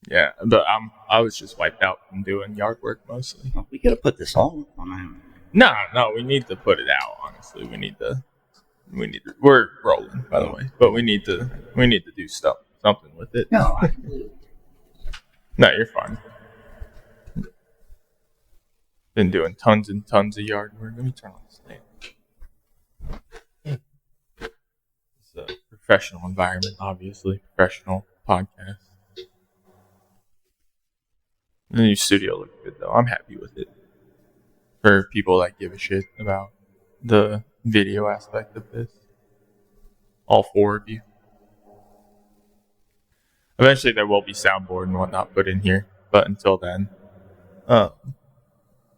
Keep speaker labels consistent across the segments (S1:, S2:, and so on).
S1: Yeah, but I was just wiped out from doing yard work mostly.
S2: Well, we could have put this all on.
S1: No, we need to put it out. Honestly, we need to. We're rolling, by the way, but we need to do something with it.
S2: No,
S1: No, you're fine. Been doing tons and tons of yard work. Let me turn on this thing. It's a professional environment, obviously. Professional podcast. The new studio looks good, though. I'm happy with it. For people that give a shit about the video aspect of this. All 4 of you. Eventually there will be soundboard and whatnot put in here, but until then,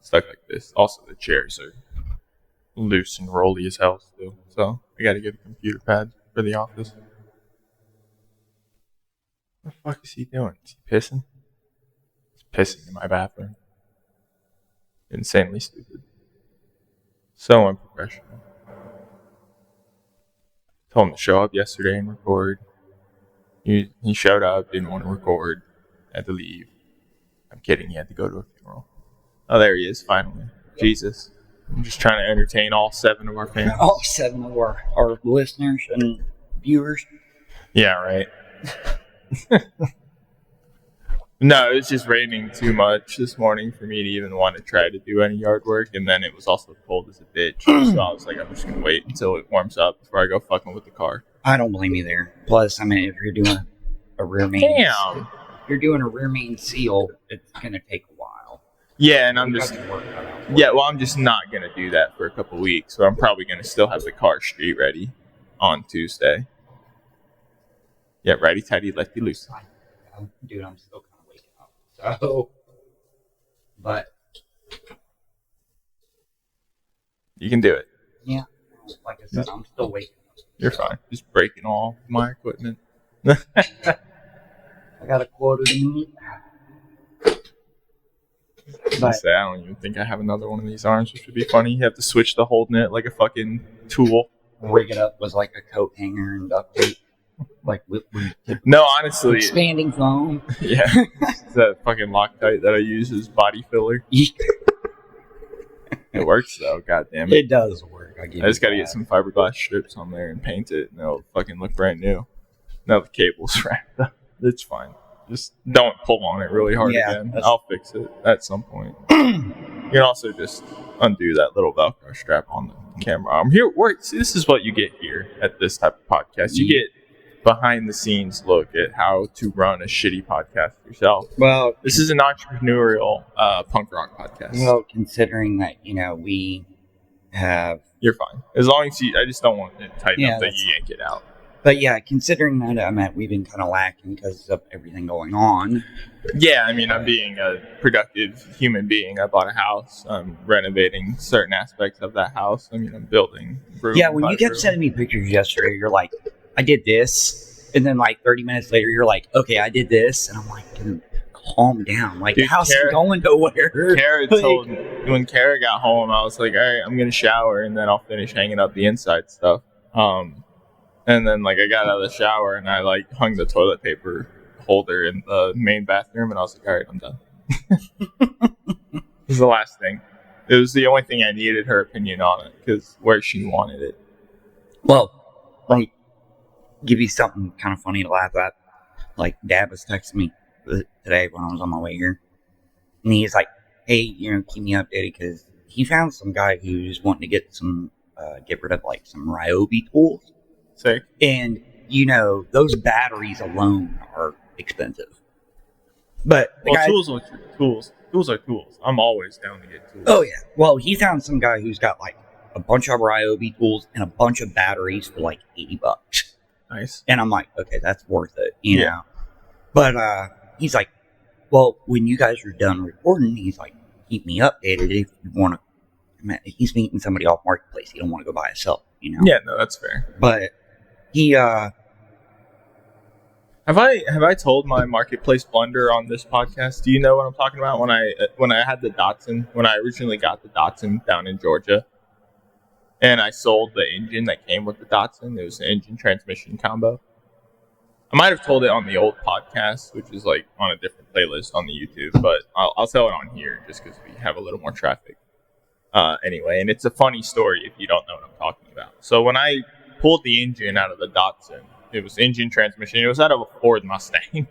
S1: stuck like this. Also, the chairs are loose and rolly as hell still, so I gotta get a computer pad for the office. What the fuck is he doing? Is he pissing? He's pissing in my bathroom. Insanely stupid. So unprofessional. Told him to show up yesterday and record. He showed up, didn't want to record, had to leave. I'm kidding, he had to go to a funeral. Oh, there he is, finally. Jesus. I'm just trying to entertain all 7 of our fans.
S2: All 7 of our listeners and viewers.
S1: Yeah, right. No, it was just raining too much this morning for me to even want to try to do any yard work, and then it was also cold as a bitch, so I was like, I'm just going to wait until it warms up before I go fucking with the car.
S2: I don't blame you there. Plus, I mean, if you're doing a rear main...
S1: Damn!
S2: If you're doing a rear main seal, it's going to take a while.
S1: Yeah, and I'm just... Yeah, well, I'm just not going to do that for a couple weeks, so I'm probably going to still have the car street ready on Tuesday. Yeah, righty tighty, lefty loose.
S2: Dude, I'm still kind of waking up. So, but
S1: you can do it.
S2: Yeah, like I said, I'm still waking up.
S1: You're fine. Just breaking all my equipment.
S2: I got a quota to meet.
S1: But I don't even think I have another one of these arms, which would be funny. You have to switch the holding it like a fucking tool.
S2: Rig it up with like a coat hanger and duct tape. Like
S1: no, honestly,
S2: expanding foam.
S1: Yeah, that fucking Loctite that I use as body filler. It works though. God damn it!
S2: It does work. I
S1: just got to get some fiberglass strips on there and paint it, and it'll fucking look brand new. Now the cable's wrapped up. It's fine. Just don't pull on it really hard again. I'll fix it at some point. You can also just undo that little Velcro strap on the camera arm. Here, see, this is what you get here at this type of podcast. You get behind the scenes look at how to run a shitty podcast yourself.
S2: Well,
S1: this is an entrepreneurial punk rock podcast.
S2: Well, considering that, we have...
S1: You're fine. As long as I just don't want it tight enough that you yank it out.
S2: But yeah, considering that, we've been kind of lacking because of everything going on.
S1: Yeah, I mean, I'm being a productive human being. I bought a house. I'm renovating certain aspects of that house. I mean, I'm building room.
S2: Yeah, when you kept sending me pictures yesterday, you're like, I did this. And then like 30 minutes later, you're like, okay, I did this. And I'm like, dude, calm down. Like, dude, the house is going nowhere.
S1: When Kara got home, I was like, all right, I'm going to shower and then I'll finish hanging up the inside stuff. And then, I got out of the shower and I, hung the toilet paper holder in the main bathroom. And I was like, all right, I'm done. This is the last thing. It was the only thing I needed her opinion on it because where she wanted it.
S2: Well, give you something kind of funny to laugh at. Dad was texting me today when I was on my way here. And he's like, hey, keep me updated because he found some guy who's wanting to get rid of, some Ryobi tools.
S1: Sick.
S2: And, those batteries alone are expensive. But
S1: tools are tools. Tools are tools. I'm always down to get tools.
S2: Oh, yeah. Well, he found some guy who's got, a bunch of Ryobi tools and a bunch of batteries for, $80.
S1: Nice.
S2: And I'm like, okay, that's worth it, you know. But he's like, well, when you guys are done recording, he's like, keep me updated if you want to. He's meeting somebody off Marketplace. He don't want to go by himself,
S1: Yeah, no, that's fair.
S2: But he,
S1: Have I told my Marketplace blunder on this podcast? Do you know what I'm talking about? When I had the Datsun, when I originally got the Datsun down in Georgia, and I sold the engine that came with the Datsun. It was an engine transmission combo. I might have told it on the old podcast, which is like on a different playlist on the YouTube, but I'll tell it on here just because we have a little more traffic. Anyway, and it's a funny story if you don't know what I'm talking about. So when I pulled the engine out of the Datsun, it was engine transmission. It was out of a Ford Mustang.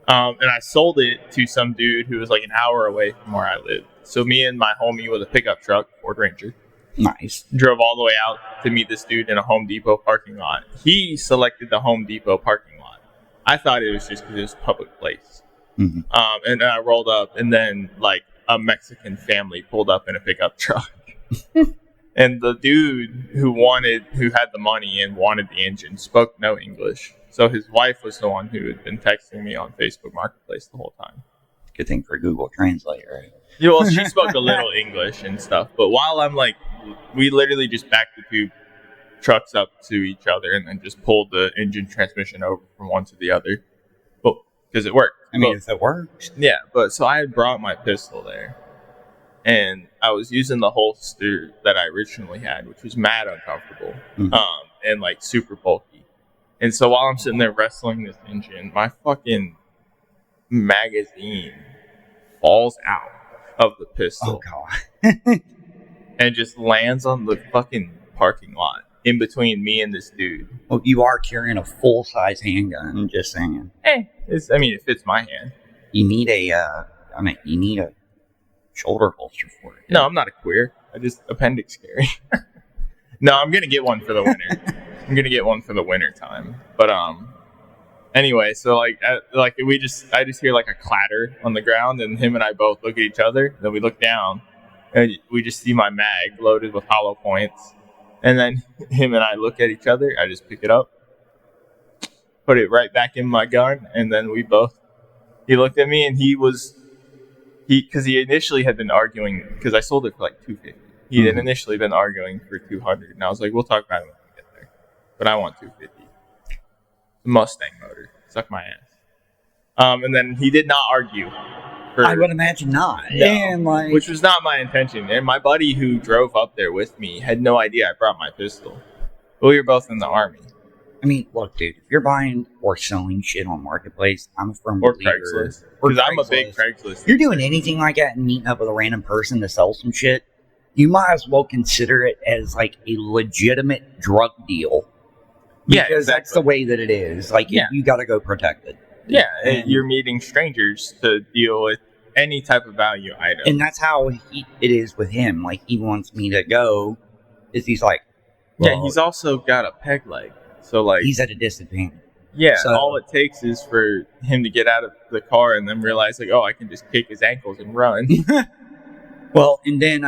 S1: And I sold it to some dude who was like an hour away from where I lived. So me and my homie with a pickup truck, Ford Ranger,
S2: nice,
S1: drove all the way out to meet this dude in a Home Depot parking lot. He selected the Home Depot parking lot. I thought it was just because it was a public place.
S2: Mm-hmm.
S1: And then I rolled up, and then like a Mexican family pulled up in a pickup truck. And the dude who had the money and wanted the engine spoke no English. So his wife was the one who had been texting me on Facebook Marketplace the whole time.
S2: Good thing for Google Translate, right?
S1: Yeah, well, she spoke a little English and stuff. But while I'm like, we literally just backed the two trucks up to each other and then just pulled the engine transmission over from one to the other. Well, because it worked.
S2: I mean, if it works.
S1: Yeah, but so I had brought my pistol there. And I was using the holster that I originally had, which was mad uncomfortable, and like super bulky. And so while I'm sitting there wrestling this engine, my fucking magazine falls out of the pistol.
S2: Oh, God.
S1: And just lands on the fucking parking lot in between me and this dude.
S2: Well, you are carrying a full-size handgun, I'm just saying.
S1: It fits my hand.
S2: You need a shoulder holster for it.
S1: No, I'm not a queer. I just appendix carry. No, I'm gonna get one for the winter. I'm gonna get one for the winter time. But anyway, so I just hear like a clatter on the ground, and him and I both look at each other. Then we look down, and we just see my mag loaded with hollow points. And then him and I look at each other. I just pick it up, put it right back in my gun, and then he looked at me, and because he initially had been arguing, because I sold it for like $250. He had initially been arguing for $200, and I was like, we'll talk about it when we get there. But I want $250. The Mustang motor. Suck my ass. And then he did not argue.
S2: I would imagine not.
S1: No, which was not my intention. And my buddy who drove up there with me had no idea I brought my pistol. We were both in the Army.
S2: I mean, look, dude, if you're buying or selling shit on Marketplace, I'm a firm
S1: or
S2: believer.
S1: Craigslist. Because I'm a big Craigslist.
S2: If you're doing anything like that and meeting up with a random person to sell some shit, you might as well consider it as like a legitimate drug deal. Because that's the way that it is. Like, you got to go protected.
S1: Yeah, and you're meeting strangers to deal with any type of value item.
S2: And that's how it is with him. Like, he wants me to go, he's like...
S1: Well, he's also got a peg leg. So, like...
S2: He's at a disadvantage.
S1: Yeah, so, all it takes is for him to get out of the car and then realize, like, I can just kick his ankles and run.
S2: Well, and then...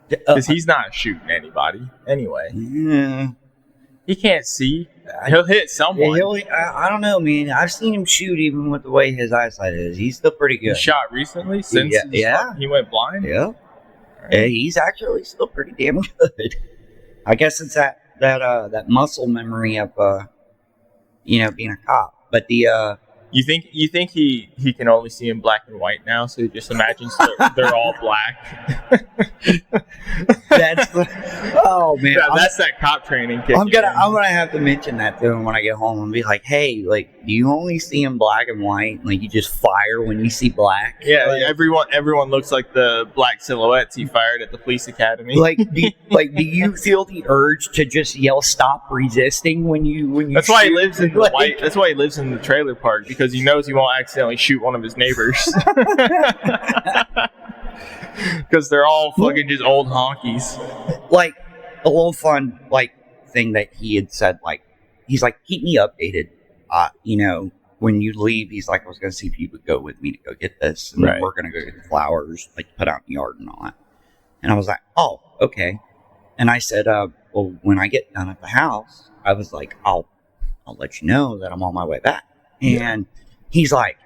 S1: Because he's not shooting anybody anyway.
S2: Yeah.
S1: He can't see. He'll hit someone.
S2: I don't know, man. I've seen him shoot even with the way his eyesight is. He's still pretty good.
S1: He shot recently since he went blind?
S2: Yeah. Right. Yeah, he's actually still pretty damn good. I guess it's that muscle memory of, being a cop. But the...
S1: You think he can only see in black and white now, so he just imagines they're all black.
S2: Oh man,
S1: that's that cop training.
S2: I'm gonna have to mention that to him when I get home and be like, hey, like, do you only see in black and white? Like, you just fire when you see black?
S1: Yeah, like, everyone looks like the black silhouettes he fired at the police academy.
S2: Like, do you feel the urge to just yell "stop resisting" when you?
S1: That's why he lives in the white. That's why he lives in the trailer park, because he knows he won't accidentally shoot one of his neighbors. Because they're all fucking just old honkies.
S2: Like, a little fun, thing that he had said, he's like, keep me updated. When you leave, he's like, I was going to see if you would go with me to go get this. And then we're going to go get the flowers, put out in the yard and all that. And I was like, oh, okay. And I said, well, when I get done at the house, I was like, I'll let you know that I'm on my way back. And he's like,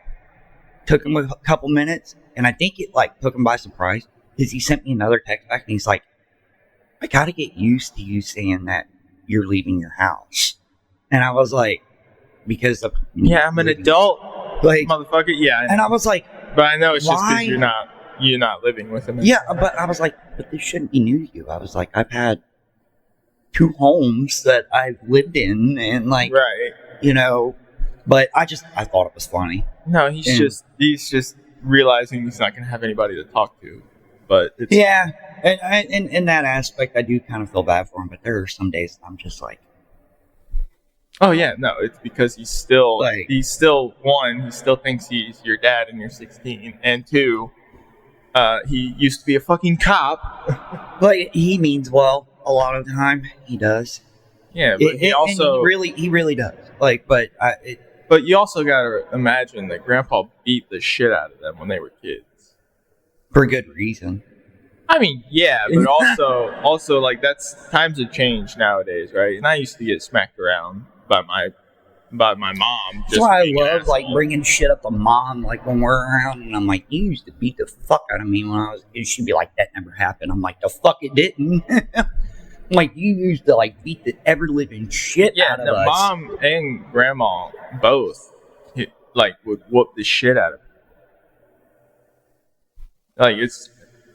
S2: took him a couple minutes, and I think it took him by surprise, because he sent me another text back, and he's like, I gotta get used to you saying that you're leaving your house. And I was like, because of
S1: I'm an adult, motherfucker. Yeah,
S2: and I was like,
S1: but I know it's just because you're not living with him.
S2: Yeah, but I was like, but this shouldn't be new to you. I was like, I've had 2 homes that I've lived in, and
S1: right.
S2: you know. But I thought it was funny.
S1: No, he's just realizing he's not going to have anybody to talk to. But it's...
S2: Yeah, and in that aspect, I do kind of feel bad for him. But there are some days I'm just like,
S1: oh yeah, no, it's because he's still one, he still thinks he's your dad and you're 16, and two, he used to be a fucking cop.
S2: But he means well a lot of the time. He does.
S1: Yeah, but
S2: he really does.
S1: But you also gotta imagine that Grandpa beat the shit out of them when they were kids.
S2: For good reason.
S1: I mean, yeah, but also like times have changed nowadays, right? And I used to get smacked around by my mom.
S2: That's why I love like bringing shit up to mom, like when we're around, and I'm like, you used to beat the fuck out of me when I was. And she'd be like, that never happened. I'm like, the fuck it didn't. I'm like, you used to like beat the ever living shit out of us. Yeah,
S1: mom and grandma both would whoop the shit out of me. Like it's.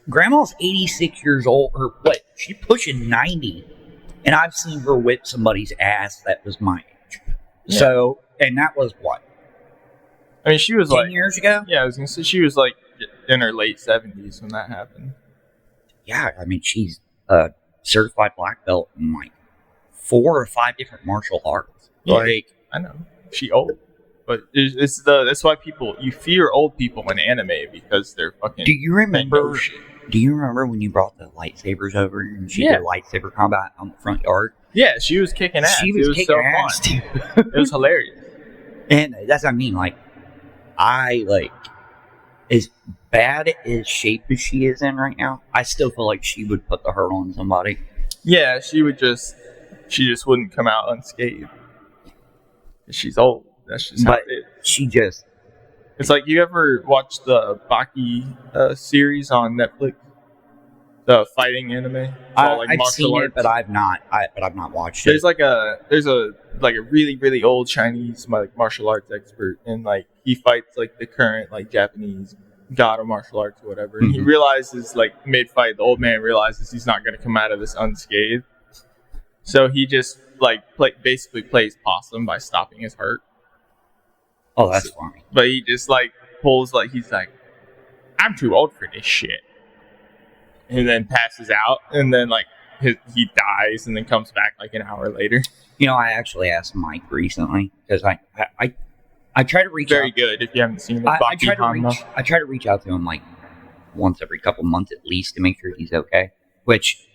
S2: Grandma's 86 years old, or what? She's pushing 90, and I've seen her whip somebody's ass that was my age. Yeah. So, and that was what?
S1: I mean, she was
S2: 10 years ago?
S1: Yeah, I was gonna say she was like in her late 70s when that happened.
S2: Yeah, I mean, she's a certified black belt in like 4 or 5 different martial arts.
S1: Yeah, like, I know she old. But that's why you fear old people in anime because they're fucking.
S2: Do you remember when you brought the lightsabers over and she did lightsaber combat on the front yard?
S1: Yeah, she was kicking ass.
S2: It was so ass
S1: fun. Too. It was hilarious.
S2: And that's what I mean. Like, as bad as shape as she is in right now, I still feel like she would put the hurt on somebody.
S1: Yeah, she just wouldn't come out unscathed. She's old. That's just how it is. It's like, you ever watched the Baki series on Netflix? The fighting anime?
S2: I've seen it, but I've not watched it.
S1: There's a really, really old Chinese martial arts expert, and like he fights like the current like Japanese god of martial arts or whatever. And he realizes like mid-fight, the old man realizes he's not going to come out of this unscathed. So he just basically plays possum by stopping his hurt.
S2: Oh, that's funny.
S1: But he just pulls he's like, I'm too old for this shit. And then passes out, and then he dies, and then comes back an hour later.
S2: You know, I actually asked Mike recently because I try to reach out.
S1: Very good if you haven't seen it.
S2: I try to reach out to him once every couple months at least to make sure he's okay. Which,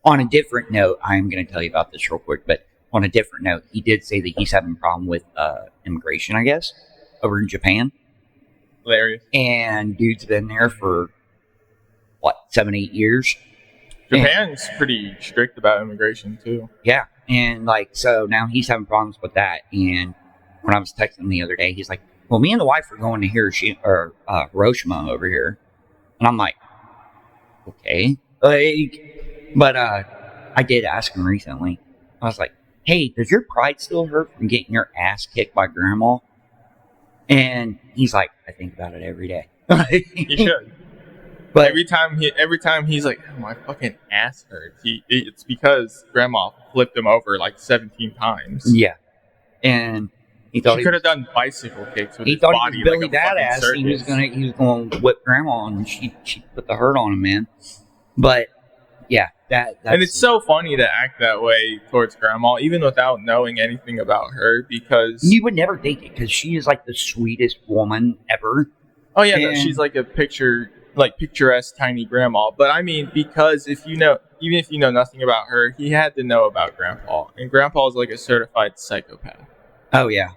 S2: on a different note, I am going to tell you about this real quick, but. On a different note, he did say that he's having a problem with immigration, I guess, over in Japan.
S1: Hilarious.
S2: And dude's been there for, 7-8 years?
S1: Japan's pretty strict about immigration, too.
S2: Yeah. And, so now he's having problems with that. And when I was texting him the other day, he's like, well, me and the wife are going to Hiroshima over here. And I'm like, okay. But I did ask him recently. I was like, hey, does your pride still hurt from getting your ass kicked by grandma? And he's like, I think about it every day.
S1: You should. But every time he's like, oh, my fucking ass hurts. It's because grandma flipped him over 17 times.
S2: Yeah. And he thought
S1: he could have done bicycle kicks with his body.
S2: He thought he was Billy Badass. He was going to whip grandma, and she put the hurt on him, man. But yeah,
S1: and it's so funny to act that way towards grandma, even without knowing anything about her, because
S2: you would never think it, because she is the sweetest woman ever.
S1: Oh yeah, no, she's a picturesque tiny grandma. But I mean, because even if you know nothing about her, he had to know about grandpa, and grandpa is a certified psychopath.
S2: Oh yeah,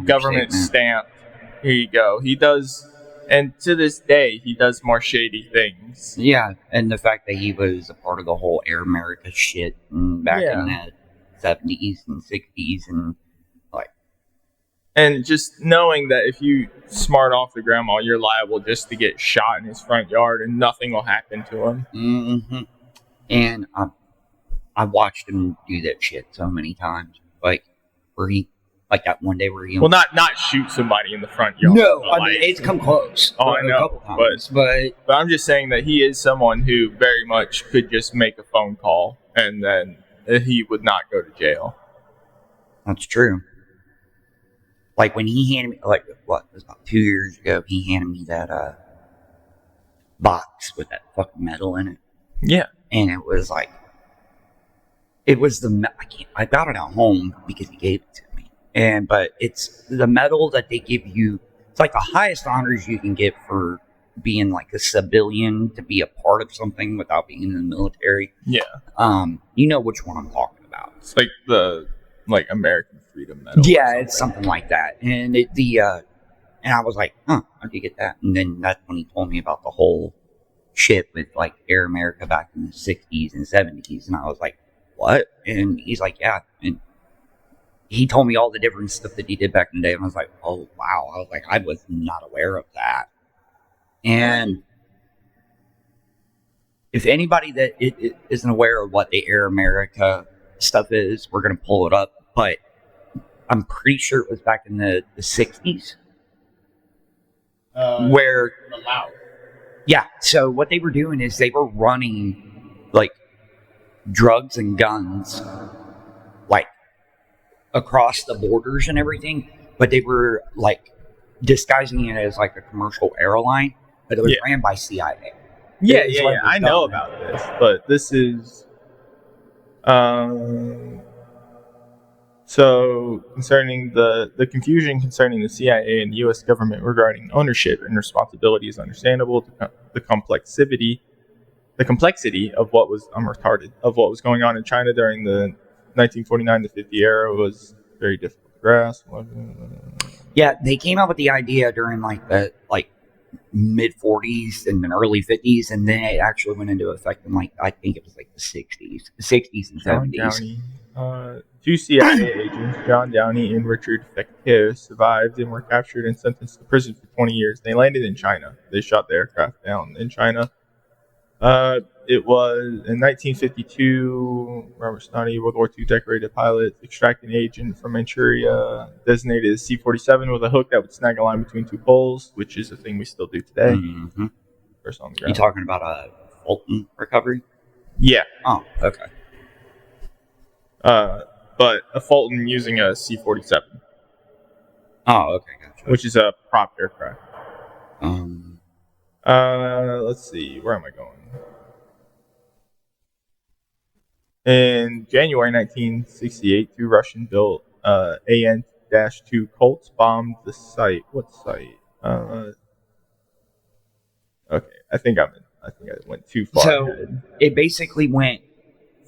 S1: government stamped. Here you go. He does. And to this day, he does more shady things.
S2: Yeah, and the fact that he was a part of the whole Air America shit back in the 70s and 60s and
S1: And just knowing that if you smart off the grandma, you're liable just to get shot in his front yard and nothing will happen to him.
S2: Mm-hmm. And I watched him do that shit so many times. Where he... that one day where he...
S1: Well, not shoot somebody in the front yard.
S2: No, it's come close.
S1: Oh, I know. A couple times, but I'm just saying that he is someone who very much could just make a phone call and then he would not go to jail.
S2: That's true. Like when he handed me, like what, it was about 2 years ago, he handed me that box with that fucking metal in it.
S1: Yeah.
S2: And it was like, it was I got it at home because he gave it to me. But it's the medal that they give you. It's like the highest honors you can get for being like a civilian, to be a part of something without being in the military.
S1: Yeah.
S2: You know which one I'm talking about.
S1: It's like the American Freedom Medal.
S2: Yeah, it's something like that. And and I was like, huh, how'd you get that? And then that's when he told me about the whole shit with like Air America back in the 60s and 70s. And I was like, what? And he's like, yeah. And he told me all the different stuff that he did back in the day. And I was like, oh, wow. I was like, I was not aware of that. And if anybody that isn't aware of what the Air America stuff is, we're going to pull it up. But I'm pretty sure it was back in the 60s. Where... Yeah, so what they were doing is they were running, like, drugs and guns, like, across the borders and everything, but they were, like, disguising it as, like, a commercial airline, but it was ran by CIA.
S1: Yeah, I know about this, but this is, so concerning the confusion concerning the CIA and the U.S. government regarding ownership and responsibility is understandable. The complexity of what was going on in China during the 1949 to 50 era was very difficult to grasp.
S2: Yeah, they came up with the idea during like the mid 40s and then early 50s, and then it actually went into effect in like I think it was like the 60s and 70s.
S1: Two CIA agents, John Downey and Richard Fekir, survived and were captured and sentenced to prison for 20 years. They landed in China. They shot the aircraft down in China. It was in 1952, Robert Snoddy, World War II decorated pilot, extracted an agent from Manchuria, designated as C-47 with a hook that would snag a line between two poles, which is a thing we still do today.
S2: Mm-hmm.
S1: First on the ground.
S2: You talking about a Fulton recovery?
S1: Yeah.
S2: Oh, okay.
S1: But a Fulton using a C-47.
S2: Oh, okay, gotcha.
S1: Which is a prop aircraft. Let's see, where am I going? In January 1968, two Russian-built AN-2 Colts bombed the site. What site? Okay, I think I went too far.
S2: So
S1: ahead.
S2: It basically went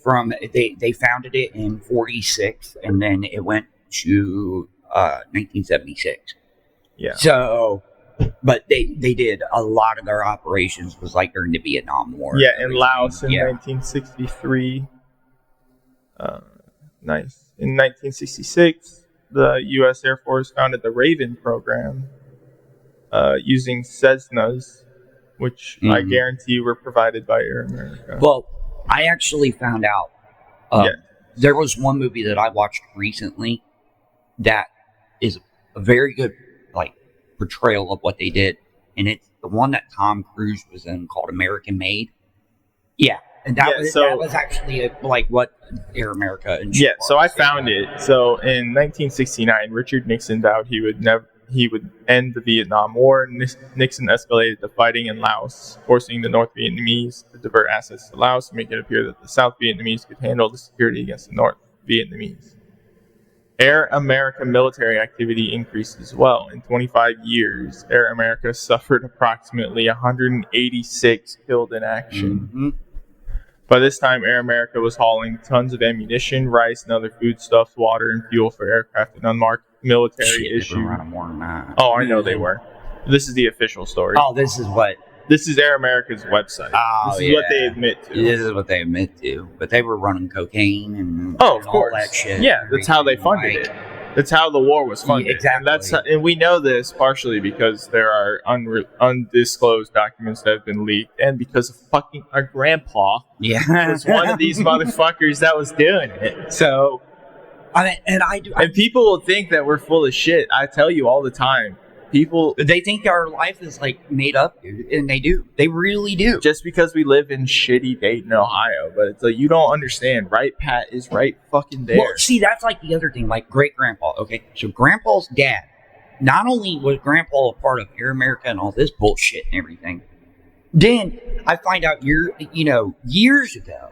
S2: from they founded it in 46, and then it went to 1976.
S1: Yeah.
S2: So, but they did a lot of their operations was like during the Vietnam War.
S1: Yeah, in Laos in 1963. Nice. In 1966, the U.S. Air Force founded the Raven program using Cessnas, which I guarantee were provided by Air America.
S2: Well, I actually found out there was one movie that I watched recently that is a very good portrayal of what they did, and it's the one that Tom Cruise was in called American Made. Yeah. And that was actually what Air America and
S1: so I found it. So in 1969, Richard Nixon vowed he would end the Vietnam War. Nixon escalated the fighting in Laos, forcing the North Vietnamese to divert assets to Laos to make it appear that the South Vietnamese could handle the security against the North Vietnamese. Air America military activity increased as well. In 25 years, Air America suffered approximately 186 killed in action.
S2: Mm-hmm.
S1: By this time, Air America was hauling tons of ammunition, rice, and other foodstuffs, water, and fuel for aircraft and unmarked military issues.
S2: More than that.
S1: Oh, I know they were. This is the official story.
S2: Oh, this is
S1: Air America's website.
S2: Oh,
S1: this is what they admit to.
S2: This is what they admit to. But they were running cocaine and
S1: of course.
S2: All that shit.
S1: Yeah, that's how they funded it. That's how the war was funded.
S2: Yeah, exactly.
S1: And we know this partially because there are undisclosed documents that have been leaked, and because of fucking our grandpa was one of these motherfuckers that was doing it. So,
S2: and
S1: people will think that we're full of shit. I tell you all the time. People,
S2: they think our life is like made up, dude, and they do. They really do.
S1: Just because we live in shitty Dayton, Ohio, but it's like you don't understand. Right, Pat is right fucking there.
S2: Well, see, that's like the other thing, like great grandpa. Okay, so grandpa's dad. Not only was grandpa a part of Air America and all this bullshit and everything, then I find out years ago,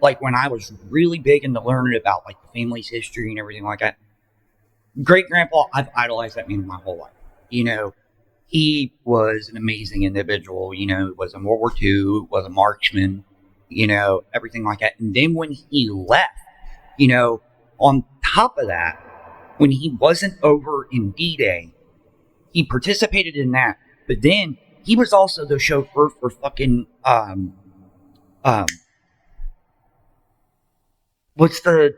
S2: like when I was really big into learning about like the family's history and everything like that. Great grandpa, I've idolized that man my whole life. He was an amazing individual. Was in World War II, was a marksman, everything like that. And then when he left, on top of that, when he wasn't over in D-Day, he participated in that. But then he was also the chauffeur for fucking, what's the,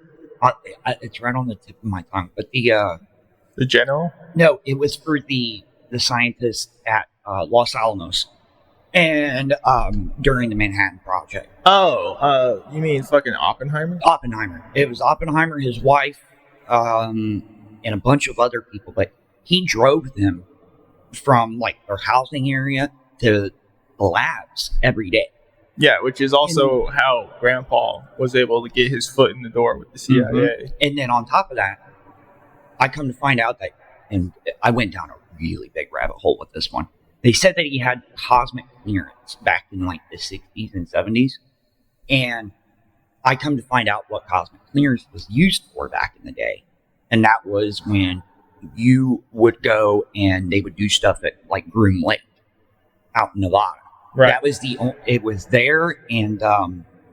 S2: it's right on the tip of my tongue, but the
S1: general?
S2: No, it was for the scientists at Los Alamos and during the Manhattan Project.
S1: Oh, you mean fucking Oppenheimer?
S2: Oppenheimer. It was Oppenheimer, his wife, and a bunch of other people, but he drove them from like their housing area to the labs every day.
S1: Yeah, which is also how Grandpa was able to get his foot in the door with the CIA.
S2: Mm-hmm. And then on top of that, I come to find out that, and I went down a really big rabbit hole with this one. They said that he had cosmic clearance back in like the 60s and 70s. And I come to find out what cosmic clearance was used for back in the day. And that was when you would go and they would do stuff at like Groom Lake out in Nevada.
S1: Right.
S2: That was it was there and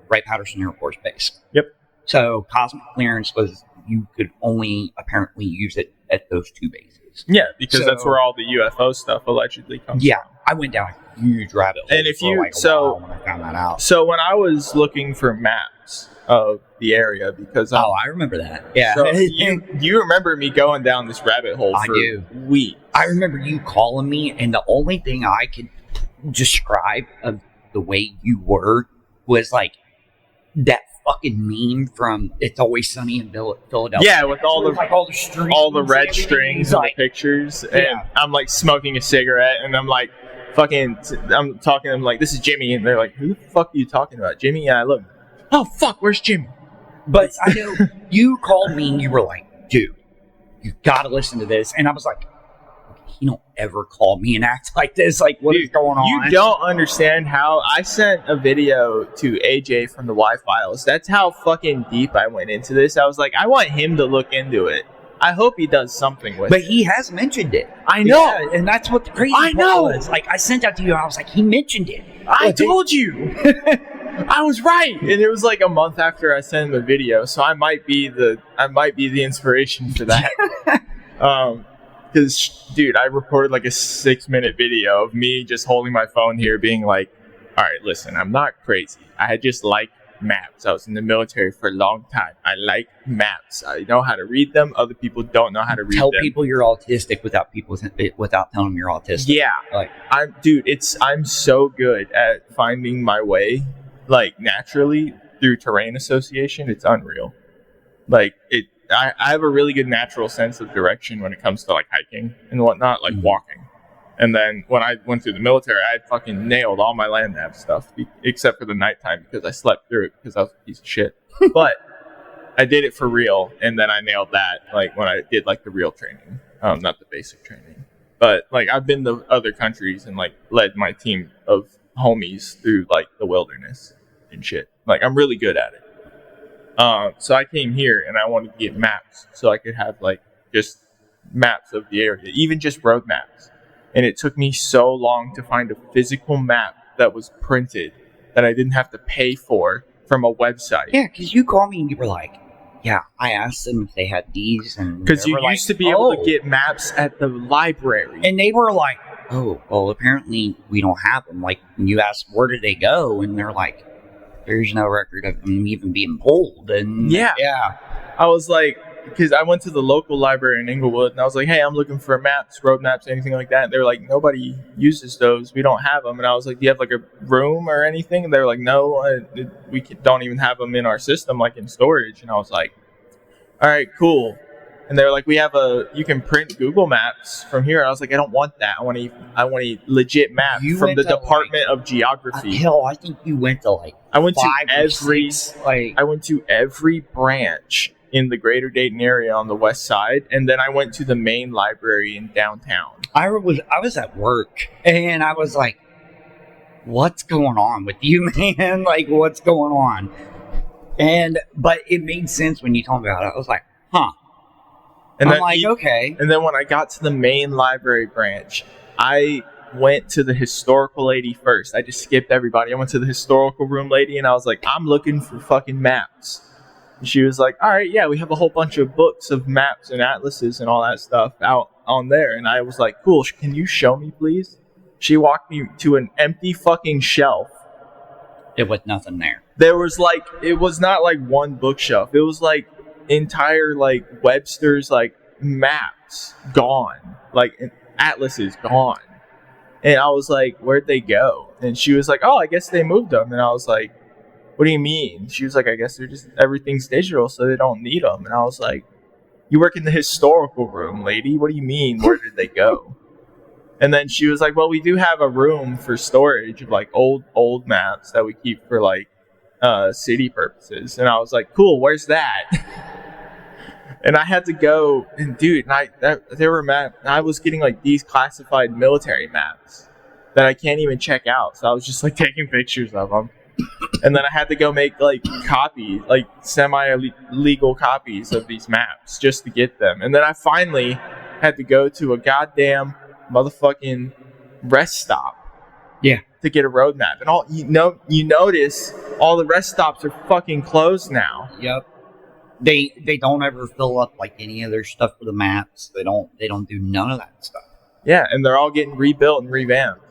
S2: Wright-Patterson Air Force Base.
S1: Yep.
S2: So cosmic clearance was, you could only apparently use it at those two bases.
S1: Yeah, because that's where all the UFO stuff allegedly comes from.
S2: I went down a huge rabbit hole.
S1: And if you,
S2: when I found that out.
S1: So when I was looking for maps of the area, because
S2: I remember that. Yeah.
S1: So you remember me going down this rabbit hole for weeks.
S2: I remember you calling me, and the only thing I could describe of the way you were was like that fucking meme from It's Always Sunny in Philadelphia.
S1: Yeah, with all the
S2: like all the strings,
S1: all the red strings and the pictures, and I'm like smoking a cigarette, and I'm like I'm talking. I'm like, this is Jimmy, and they're like, who the fuck are you talking about, Jimmy? And I look, oh fuck, where's Jimmy?
S2: But I know you called me and you were like, dude, you gotta listen to this, and I was like, you don't ever call me and act like this. Like, what is going on?
S1: You don't understand how I sent a video to AJ from the Y-Files. That's how fucking deep I went into this. I was like, I want him to look into it. I hope he does something with it.
S2: But he has mentioned it.
S1: I know.
S2: Yeah, and that's what the crazy part was. Like, I sent that to you and I was like, he mentioned it.
S1: I told you. I was right. And it was like a month after I sent him the video, so I might be the inspiration for that. Because, dude, I recorded like a 6-minute video of me just holding my phone here being like, all right, listen, I'm not crazy. I just like maps. I was in the military for a long time. I like maps. I know how to read them. Other people don't know how to read them.
S2: Tell people you're autistic without telling them you're autistic.
S1: Yeah.
S2: Like,
S1: I'm so good at finding my way, like, naturally through terrain association. It's unreal. Like, I have a really good natural sense of direction when it comes to like hiking and whatnot, like walking. And then when I went through the military, I fucking nailed all my land nav stuff, except for the nighttime because I slept through it because I was a piece of shit. But I did it for real, and then I nailed that like when I did like the real training, not the basic training. But like I've been to other countries and like led my team of homies through like the wilderness and shit. Like I'm really good at it. So I came here and I wanted to get maps so I could have like just maps of the area, even just road maps. And it took me so long to find a physical map that was printed that I didn't have to pay for from a website.
S2: Yeah, because you called me and you were like, yeah, I asked them if they had these. And
S1: because you used to be able to get maps at the library.
S2: And they were like, oh, well, apparently we don't have them. Like, when you ask, where did they go? And they're like, there's no record of them even being pulled. And
S1: yeah. I was like, because I went to the local library in Inglewood and I was like, hey, I'm looking for maps, road maps, anything like that. And they were like, nobody uses those. We don't have them. And I was like, do you have like a room or anything? And they were like, no, we don't even have them in our system, like in storage. And I was like, all right, cool. And they were like, you can print Google Maps from here. I was like, I don't want that. I want a legit map from the Department of Geography.
S2: Hell, I think you went to
S1: I went to every branch in the greater Dayton area on the west side, and then I went to the main library in downtown.
S2: I was at work, and I was like, what's going on with you, man? Like, what's going on? But it made sense when you told me about it. I was like, huh.
S1: And
S2: I'm like, okay.
S1: And then when I got to the main library branch, I went to the historical lady first. I just skipped everybody. I went to the historical room lady, and I was like, I'm looking for fucking maps. And she was like, all right, yeah, we have a whole bunch of books of maps and atlases and all that stuff out on there. And I was like, cool, can you show me, please? She walked me to an empty fucking shelf.
S2: It was nothing there.
S1: It was not like one bookshelf. It was like entire like Webster's like maps gone, like atlases gone. And I was like, where'd they go? And she was like, oh, I guess they moved them. And I was like, what do you mean? She was like, I guess everything's digital, so they don't need them. And I was like, you work in the historical room, lady. What do you mean? Where did they go? And then she was like, well, we do have a room for storage of like old maps that we keep for like city purposes. And I was like, cool, where's that? And I had to go, and dude, there were maps. I was getting like these classified military maps that I can't even check out. So I was just like taking pictures of them. And then I had to go make like copies, like semi-legal copies of these maps just to get them. And then I finally had to go to a goddamn motherfucking rest stop.
S2: Yeah.
S1: To get a road map. And you notice all the rest stops are fucking closed now.
S2: Yep. They don't ever fill up like any of their stuff for the maps. They don't do none of that stuff.
S1: Yeah, and they're all getting rebuilt and revamped.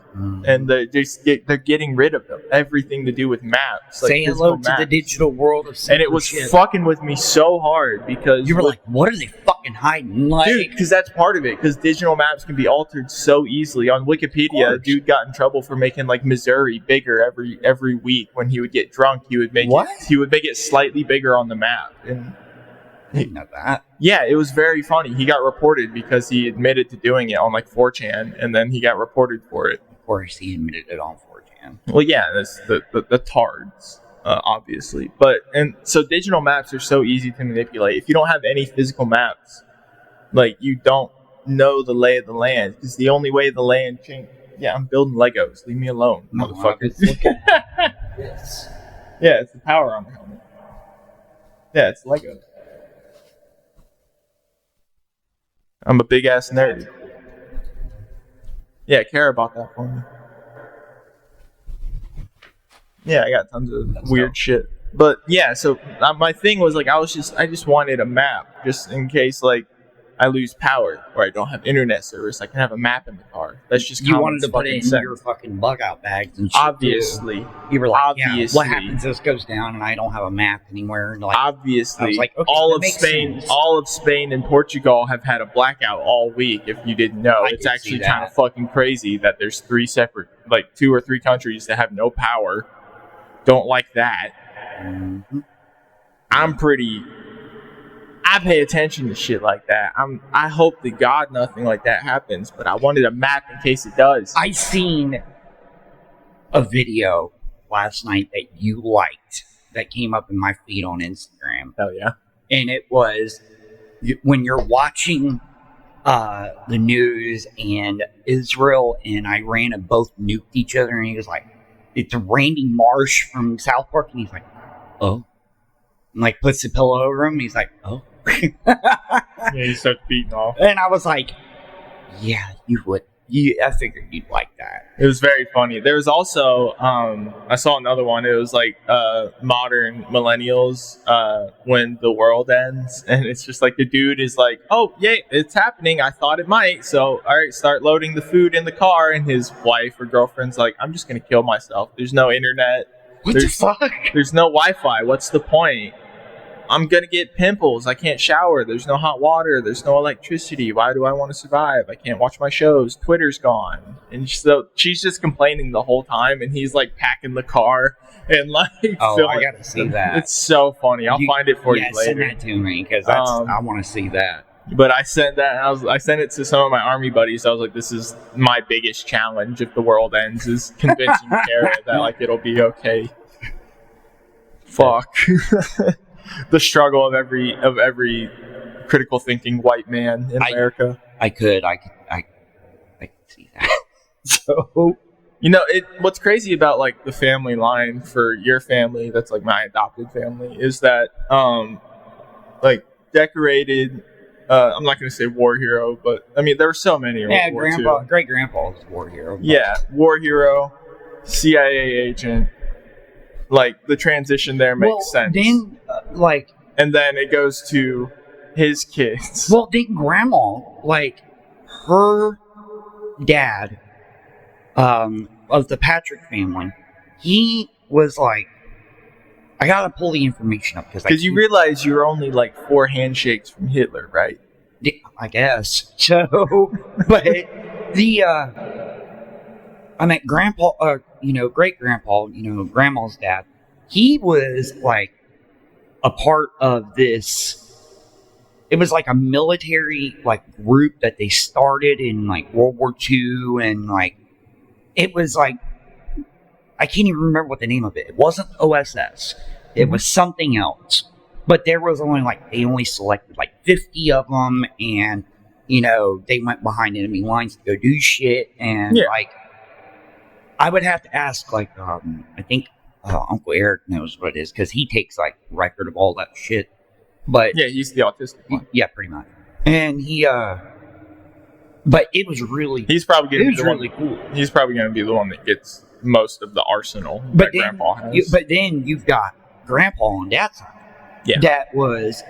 S1: And they're getting rid of them. Everything to do with maps.
S2: Say hello to the digital world of
S1: and it was fucking with me so hard because
S2: you were like, what are they fucking hiding? Like,
S1: dude, because that's part of it. Because digital maps can be altered so easily. On Wikipedia, a dude got in trouble for making like Missouri bigger every week. When he would get drunk, he would make it slightly bigger on the map. And
S2: I didn't know that.
S1: Yeah, it was very funny. He got reported because he admitted to doing it on like 4chan, and then he got reported for it.
S2: Of course, he admitted it on 4chan.
S1: Well, yeah, that's the tards, obviously. And so digital maps are so easy to manipulate. If you don't have any physical maps, like you don't know the lay of the land, because the only way the land changes. Yeah, I'm building Legos. Leave me alone, motherfuckers.
S2: Yes.
S1: Yeah, it's the power on the helmet. Yeah, it's Legos. I'm a big ass nerd. Yeah, care about that for me. Yeah, I got tons of weird shit. But yeah, so my thing was like I just wanted a map just in case like I lose power or I don't have internet service. I can have a map in the car. That's just
S2: you wanted to put it in your fucking bug out bags and shit.
S1: Obviously,
S2: you were like, obviously. Yeah, what happens if this goes down and I don't have a map anywhere? And like,
S1: obviously,
S2: I was like, okay,
S1: all of Spain and Portugal have had a blackout all week. If you didn't know, it's actually kind of fucking crazy that there's 2 or 3 countries that have no power. Don't like that.
S2: Mm-hmm.
S1: I pay attention to shit like that. I hope to God nothing like that happens, but I wanted a map in case it does.
S2: I seen a video last night that you liked that came up in my feed on Instagram.
S1: Hell yeah.
S2: And it was when you're watching the news and Israel and Iran have both nuked each other, and he was like, it's Randy Marsh from South Park, and he's like, oh. And like puts the pillow over him, and he's like, oh.
S1: Yeah, he starts beating off.
S2: And I was like, yeah, you would. I figured you'd like that.
S1: It was very funny. There was also, I saw another one. It was like modern millennials when the world ends. And it's just like the dude is like, oh, yeah, it's happening. I thought it might. So, all right, start loading the food in the car. And his wife or girlfriend's like, I'm just going to kill myself. There's no internet.
S2: The fuck?
S1: There's no Wi-Fi. What's the point? I'm going to get pimples. I can't shower. There's no hot water. There's no electricity. Why do I want to survive? I can't watch my shows. Twitter's gone. And so she's just complaining the whole time. And he's like packing the car and like
S2: filming. I got to see that.
S1: It's so funny. I'll find it for you later.
S2: Send that to me because I want to see that.
S1: But I sent that. And I sent it to some of my army buddies. I was like, "This is my biggest challenge if the world ends: is convincing Kara that like it'll be okay." Fuck. The struggle of every critical thinking white man in America.
S2: I could see that. So,
S1: what's crazy about like the family line for your family, that's like my adopted family, is that like decorated. I'm not going to say war hero, but I mean there were so many.
S2: Yeah, great grandpa was war hero.
S1: Yeah, war hero, CIA agent. Like the transition there makes sense.
S2: Then,
S1: and then it goes to his kids.
S2: Well, then grandma, like her dad, of the Patrick family, he was like, I gotta pull the information up because
S1: you realize you're only like 4 handshakes from Hitler, right?
S2: I guess so. But I met grandpa, great grandpa, grandma's dad. He was like a part of this. It was like a military like group that they started in like World War II, and like it was like I can't even remember what the name of it. It wasn't OSS. It was something else. But there was they only selected like 50 of them, and they went behind enemy lines to go do shit, and like I would have to ask I think Uncle Eric knows what it is because he takes like record of all that shit. But
S1: yeah, he's the autistic one.
S2: Yeah, pretty much. And he but it was really
S1: he's probably going to be
S2: really cool.
S1: He's probably going to be the one that gets most of the arsenal that Grandpa has.
S2: But then you've got Grandpa on Dad's side.
S1: Yeah.
S2: That was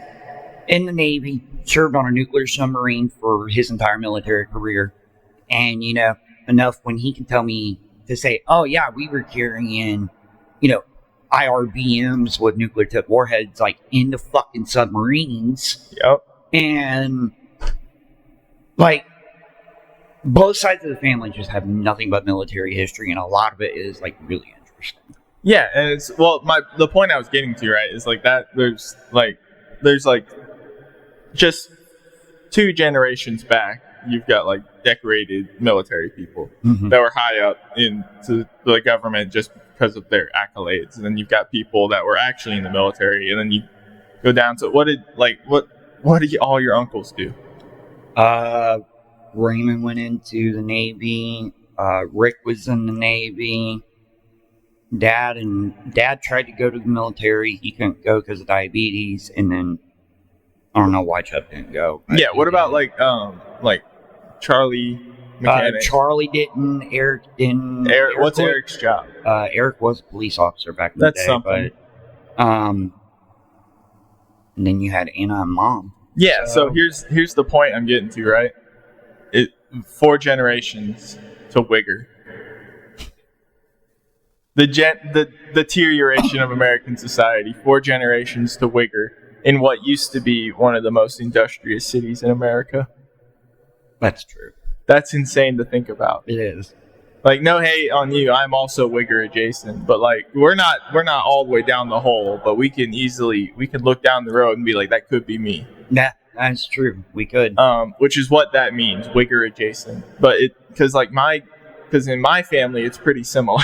S2: in the Navy, served on a nuclear submarine for his entire military career. And, enough when he can tell me to say, oh, yeah, we were carrying, IRBMs with nuclear tipped warheads, like, in the fucking submarines.
S1: Yep.
S2: And, like, both sides of the family just have nothing but military history, and a lot of it is, like, really interesting.
S1: Yeah, and it's the point I was getting to, right, is like that there's just 2 generations back, you've got like decorated military people that were high up into the government just because of their accolades, and then you've got people that were actually in the military, and then you go down to what did all your uncles do?
S2: Raymond went into the Navy. Rick was in the Navy. Dad tried to go to the military. He couldn't go because of diabetes, and then I don't know why Chuck didn't go.
S1: Yeah, what about like Charlie mechanic?
S2: Charlie didn't. Eric didn't.
S1: What's Eric's job?
S2: Eric was a police officer back in the day.
S1: That's something.
S2: But, and then you had Anna and Mom.
S1: Yeah. So here's the point I'm getting to, right? 4 generations to Wigger. The deterioration of American society, 4 generations to Wigger, in what used to be one of the most industrious cities in America.
S2: That's true.
S1: That's insane to think about.
S2: It is.
S1: Like, no hate on you. I'm also Wigger adjacent, but like we're not all the way down the hole, but we can look down the road and be like, that could be me.
S2: Yeah, that's true. We could.
S1: Which is what that means, Wigger adjacent. But because in my family it's pretty similar.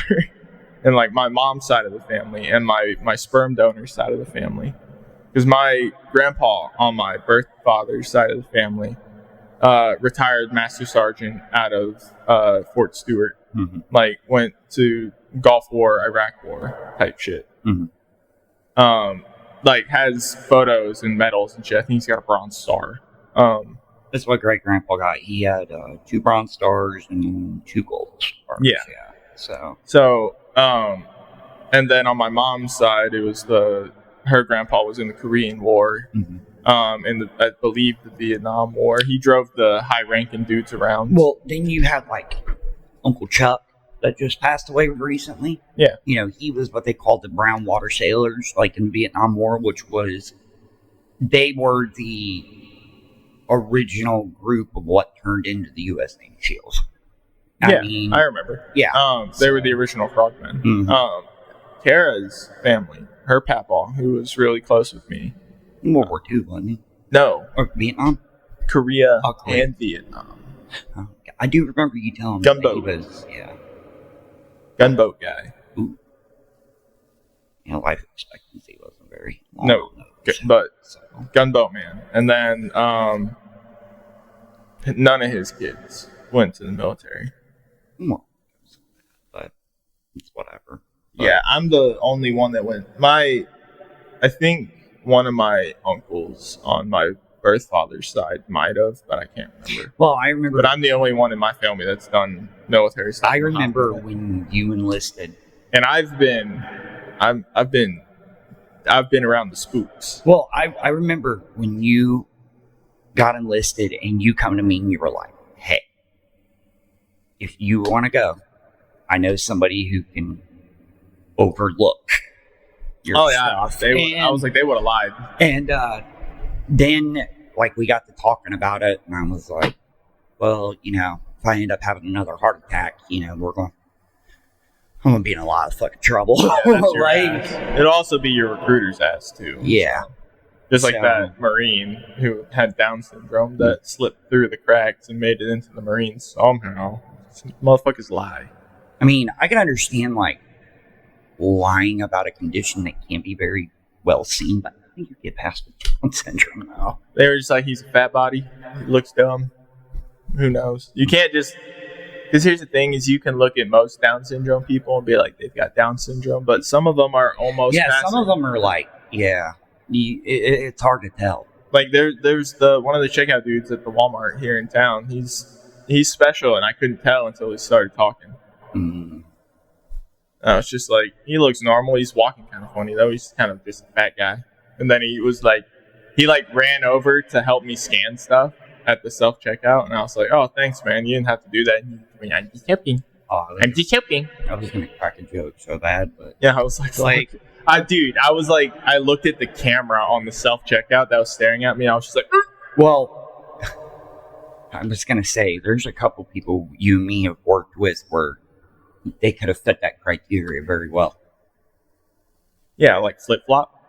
S1: And like my mom's side of the family and my sperm donor side of the family. Because my grandpa on my birth father's side of the family retired Master Sergeant out of Fort Stewart. Mm-hmm. Like went to Gulf War, Iraq War type shit. Mm-hmm. Like has photos and medals and shit. I think he's got a Bronze Star.
S2: That's what great grandpa got. He had 2 Bronze Stars and 2 Gold Stars.
S1: Yeah. So and then on my mom's side, it was her grandpa was in the Korean War, and I believe the Vietnam War. He drove the high-ranking dudes around.
S2: Well, then you had like Uncle Chuck that just passed away recently.
S1: Yeah,
S2: he was what they called the Brown Water Sailors, like in the Vietnam War, which was they were the original group of what turned into the U.S. Navy SEALs.
S1: I remember.
S2: Yeah.
S1: They were the original frogmen. Mm-hmm. Kara's family, her papa, who was really close with me.
S2: World War II, wasn't he?
S1: No.
S2: Or Vietnam?
S1: Korea and Vietnam.
S2: Oh, I do remember you telling me
S1: Gunboat.
S2: that he was,
S1: Gunboat guy.
S2: Ooh. Life expectancy wasn't very long.
S1: No, but gunboat man. And then none of his kids went to the military.
S2: Well, but it's whatever. But,
S1: yeah, I'm the only one that went. I think one of my uncles on my birth father's side might have, but I can't remember.
S2: Well, I remember.
S1: But I'm the only one in my family that's done military stuff.
S2: I remember when you enlisted.
S1: And I've been around the spooks.
S2: Well, I remember when you got enlisted and you come to me and you were like, hey, if you want to go, I know somebody who can overlook your stuff.
S1: I was like, they would have lied.
S2: And then, like, we got to talking about it, and I was like, well, if I end up having another heart attack, I'm gonna be in a lot of fucking trouble.
S1: Right? It'll also be your recruiter's ass too.
S2: Yeah.
S1: So. Just like that Marine who had Down syndrome that slipped through the cracks and made it into the Marines somehow. Motherfuckers lie.
S2: I mean, I can understand, like, lying about a condition that can't be very well seen, but I think you get past the Down syndrome now.
S1: They were just like, he's a fat body. He looks dumb. Who knows? You can't just... Because here's the thing, is you can look at most Down syndrome people and be like, they've got Down syndrome, but some of them are almost passive.
S2: Some of them are like, it's hard to tell.
S1: Like there's one of the checkout dudes at the Walmart here in town. He's special, and I couldn't tell until he started talking. It's just like, he looks normal. He's walking kind of funny though. He's kind of just a fat guy. And then he ran over to help me scan stuff at the self-checkout, and I was like, oh, thanks, man. You didn't have to do that. I'm just helping. I'm just helping.
S2: I was going to crack a joke so bad, but...
S1: Yeah, I was like... I looked at the camera on the self-checkout that was staring at me, and I was just like...
S2: Well, I was going to say, there's a couple people you and me have worked with where they could have fit that criteria very well.
S1: Yeah, like Flip-Flop.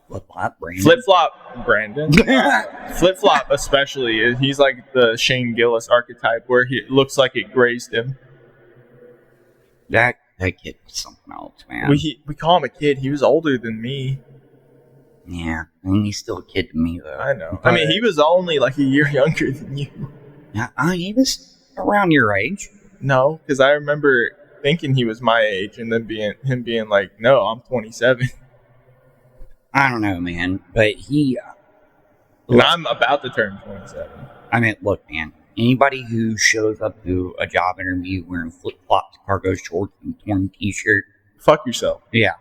S1: Flip-Flop, Brandon. Flip-Flop especially. He's like the Shane Gillis archetype where he looks like it grazed him.
S2: That kid was something else, man.
S1: We call him a kid. He was older than me.
S2: Yeah, I mean, he's still a kid to me, though.
S1: I know. I mean, he was only like a year younger than you.
S2: Yeah, he was around your age.
S1: No, because I remember thinking he was my age and then being like, no, I'm 27.
S2: I don't know, man, but
S1: and I'm about to turn 27.
S2: I mean, look, man, anybody who shows up to a job interview wearing flip-flops, cargo shorts, and torn t-shirt...
S1: Fuck yourself.
S2: Yeah.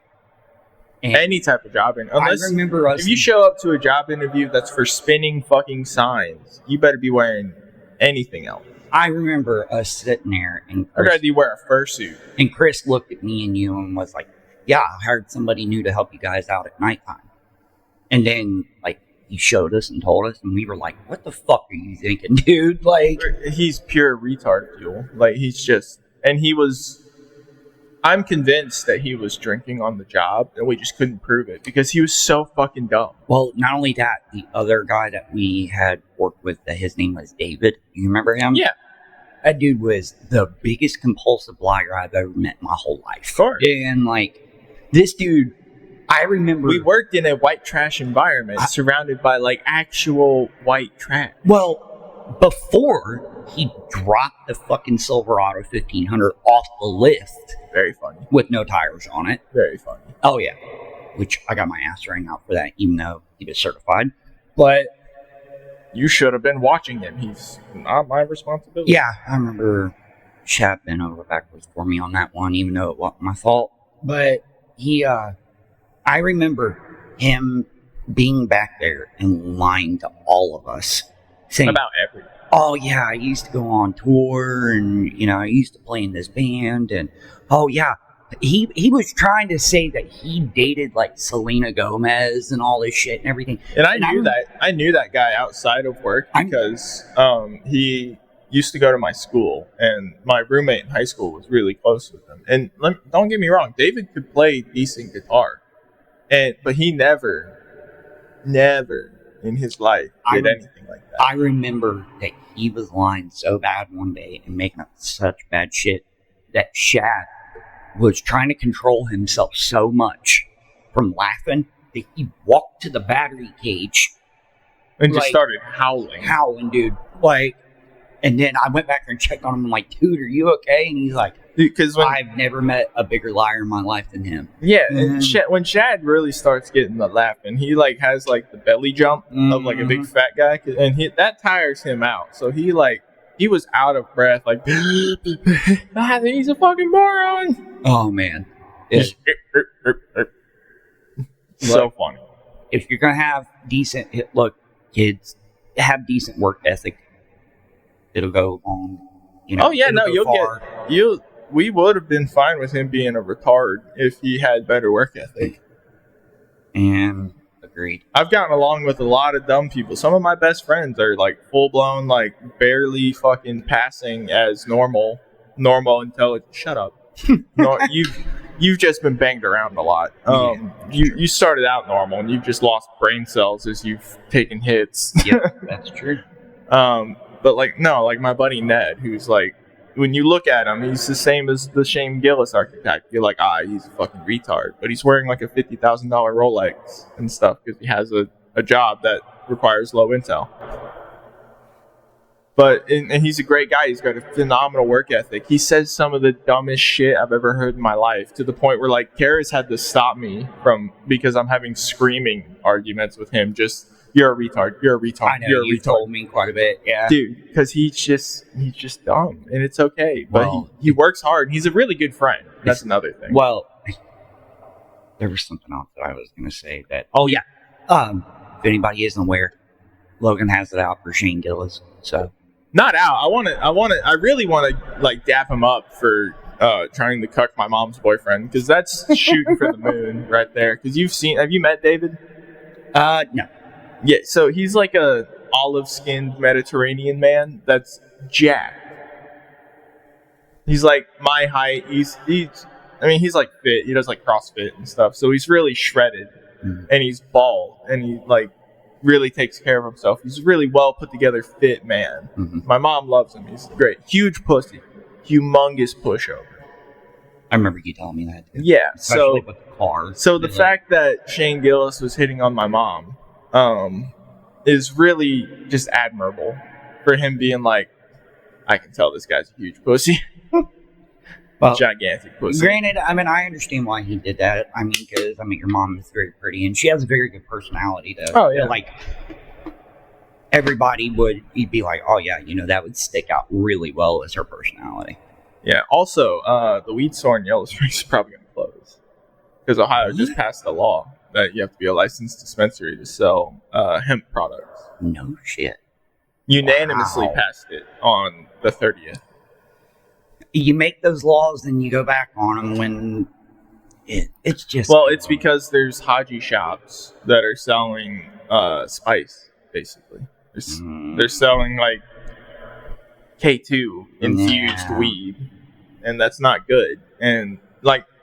S2: And
S1: any type of job interview.
S2: I remember us...
S1: If you show up to a job interview that's for spinning fucking signs, you better be wearing anything else.
S2: I remember us sitting there, and
S1: I'd rather you wear a fursuit.
S2: And Chris looked at me and you and was like, yeah, I hired somebody new to help you guys out at nighttime. And then, like, he showed us and told us, and we were like, what the fuck are you thinking, dude? Like,
S1: he's pure retard fuel. Like, he's just... And I'm convinced that he was drinking on the job, and we just couldn't prove it, because he was so fucking dumb.
S2: Well, not only that, the other guy that we had worked with, his name was David. You remember him?
S1: Yeah.
S2: That dude was the biggest compulsive liar I've ever met in my whole life.
S1: Of course.
S2: And, like, this dude, I remember...
S1: We worked in a white trash environment surrounded by, like, actual white trash.
S2: Well, before he dropped the fucking Silverado 1500 off the lift...
S1: Very funny.
S2: With no tires on it.
S1: Very funny.
S2: Oh, yeah. Which I got my ass rang out for that, even though he was certified. But...
S1: You should have been watching him. He's not my responsibility.
S2: Yeah, I remember Chad bent over backwards for me on that one, even though it wasn't my fault. But I remember him being back there and lying to all of us. Saying,
S1: about everything.
S2: Oh, yeah, I used to go on tour, and, I used to play in this band, and, oh, yeah. He was trying to say that he dated, like, Selena Gomez and all this shit and everything.
S1: And I knew that guy outside of work because he used to go to my school, and my roommate in high school was really close with him. And don't get me wrong, David could play decent guitar, but he never in his life did anything like that.
S2: I remember that he was lying so bad one day and making up such bad shit that Shad was trying to control himself so much from laughing that he walked to the battery cage
S1: and just started howling,
S2: dude. And then I went back there and checked on him. I'm like, dude, are you okay? And he's like,
S1: because
S2: I've never met a bigger liar in my life than him.
S1: Yeah, and when Shad really starts getting the laughing, he has the belly jump of a big fat guy, and that tires him out. So he was out of breath, he's a fucking moron.
S2: Oh man,
S1: so funny.
S2: If you're gonna have kids, have decent work ethic. It'll go long.
S1: We would have been fine with him being a retard if he had better work ethic.
S2: And agreed.
S1: I've gotten along with a lot of dumb people. Some of my best friends are full blown, barely fucking passing as normal intelligence. Shut up. No, you've just been banged around a lot. You started out normal and you've just lost brain cells as you've taken hits.
S2: Yep, that's true.
S1: But my buddy Ned, who's when you look at him, he's the same as the Shane Gillis architect. You're like, he's a fucking retard. But he's wearing a $50,000 Rolex and stuff because he has a job that requires low intel. But and he's a great guy. He's got a phenomenal work ethic. He says some of the dumbest shit I've ever heard in my life, to the point where Kara's had to stop me because I'm having screaming arguments with him. Just, you're a retard. You're a retard.
S2: I know,
S1: you're a
S2: you
S1: retard.
S2: told me quite a bit, yeah.
S1: Dude, because he's just dumb, and it's okay. But he works hard. He's a really good friend. That's another thing.
S2: Well, there was something else that I was going to say that. Oh yeah. If anybody isn't aware, Logan has it out for Shane Gillis. So
S1: not out. I really want to dap him up for trying to cuck my mom's boyfriend, because that's shooting for the moon right there. Because have you met David?
S2: No.
S1: Yeah, so he's a olive-skinned Mediterranean man that's jacked. He's my height. He's fit. He does CrossFit and stuff. So he's really shredded, and he's bald, and he really takes care of himself. He's a really well put together, fit man. Mm-hmm. My mom loves him. He's great. Huge pussy, humongous pushover.
S2: I remember you telling me that. Too.
S1: Yeah.
S2: Especially with the car.
S1: So the fact that Shane Gillis was hitting on my mom is really just admirable, for him being I can tell this guy's a huge pussy. Well, gigantic pussy.
S2: Granted, I understand why he did that. Because your mom is very pretty and she has a very good personality to.
S1: Oh yeah.
S2: Everybody you'd be like, oh yeah, that would stick out really well as her personality.
S1: Yeah. Also, the weed store in Yellow Springs is probably going to close because Ohio just passed a law that you have to be a licensed dispensary to sell hemp products.
S2: No shit.
S1: Unanimously passed it on the 30th.
S2: You make those laws and you go back on them when it's just...
S1: Well, it's because there's Haji shops that are selling spice, basically. They're selling K2 infused weed, and that's not good. And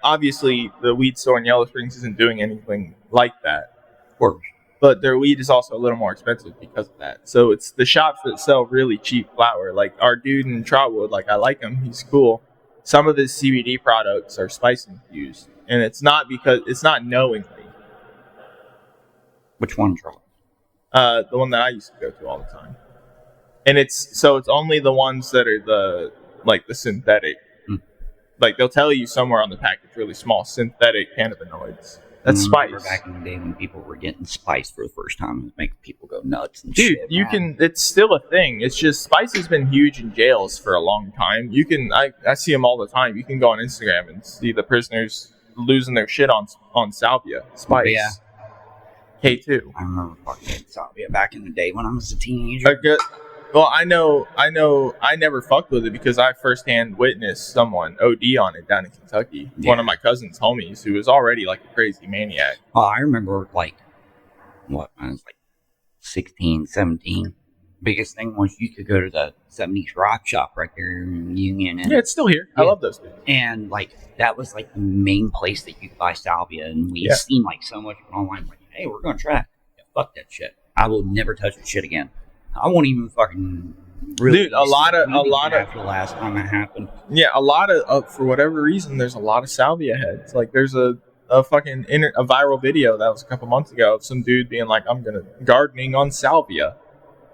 S1: obviously the weed store in Yellow Springs isn't doing anything like that.
S2: Of course.
S1: But their weed is also a little more expensive because of that. So it's the shops that sell really cheap flower. Our dude in Trotwood, I like him. He's cool. Some of his CBD products are spice infused. And it's not knowingly.
S2: Which one, Trotwood?
S1: The one that I used to go to all the time. And it's only the ones that are the synthetic. They'll tell you somewhere on the package, really small, synthetic cannabinoids. That's spice.
S2: Back in the day when people were getting spice for the first time, it was making people go nuts and
S1: dude,
S2: shit.
S1: It's still a thing. It's just spice has been huge in jails for a long time. I see them all the time. You can go on Instagram and see the prisoners losing their shit on salvia. Spice. Yeah. K2.
S2: I remember fucking salvia back in the day when I was a teenager.
S1: Well, I know. I never fucked with it because I firsthand witnessed someone OD on it down in Kentucky. Yeah. One of my cousin's homies who was already a crazy maniac.
S2: Oh, I remember I was 16, 17. Biggest thing was you could go to the 70s rock shop right there in Union. And,
S1: yeah, it's still here. Yeah. I love those things.
S2: And that was the main place that you could buy salvia. And we've seen so much online. Hey, we're going to try it. Yeah, fuck that shit. I will never touch the shit again. I won't even fucking really.
S1: Dude, a lot of
S2: after the last time that happened.
S1: Yeah, a lot of for whatever reason, there's a lot of salvia heads. Like there's a fucking a viral video that was a couple months ago of some dude being like, I'm gonna gardening on salvia,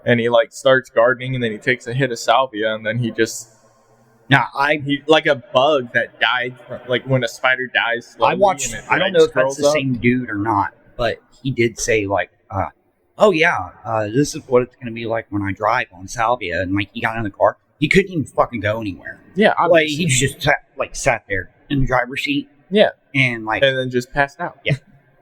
S1: and he like starts gardening and then he takes a hit of salvia and then he just.
S2: Now
S1: he like a bug that died from, like when a spider dies slowly.
S2: I watched. I don't know if that's the same dude or not, but he did say like, "Oh yeah, this is what it's gonna be like when I drive on salvia." And like he got in the car, he couldn't even fucking go anywhere.
S1: Yeah,
S2: like he just sat there in the driver's seat.
S1: Yeah,
S2: and
S1: then just passed out.
S2: Yeah,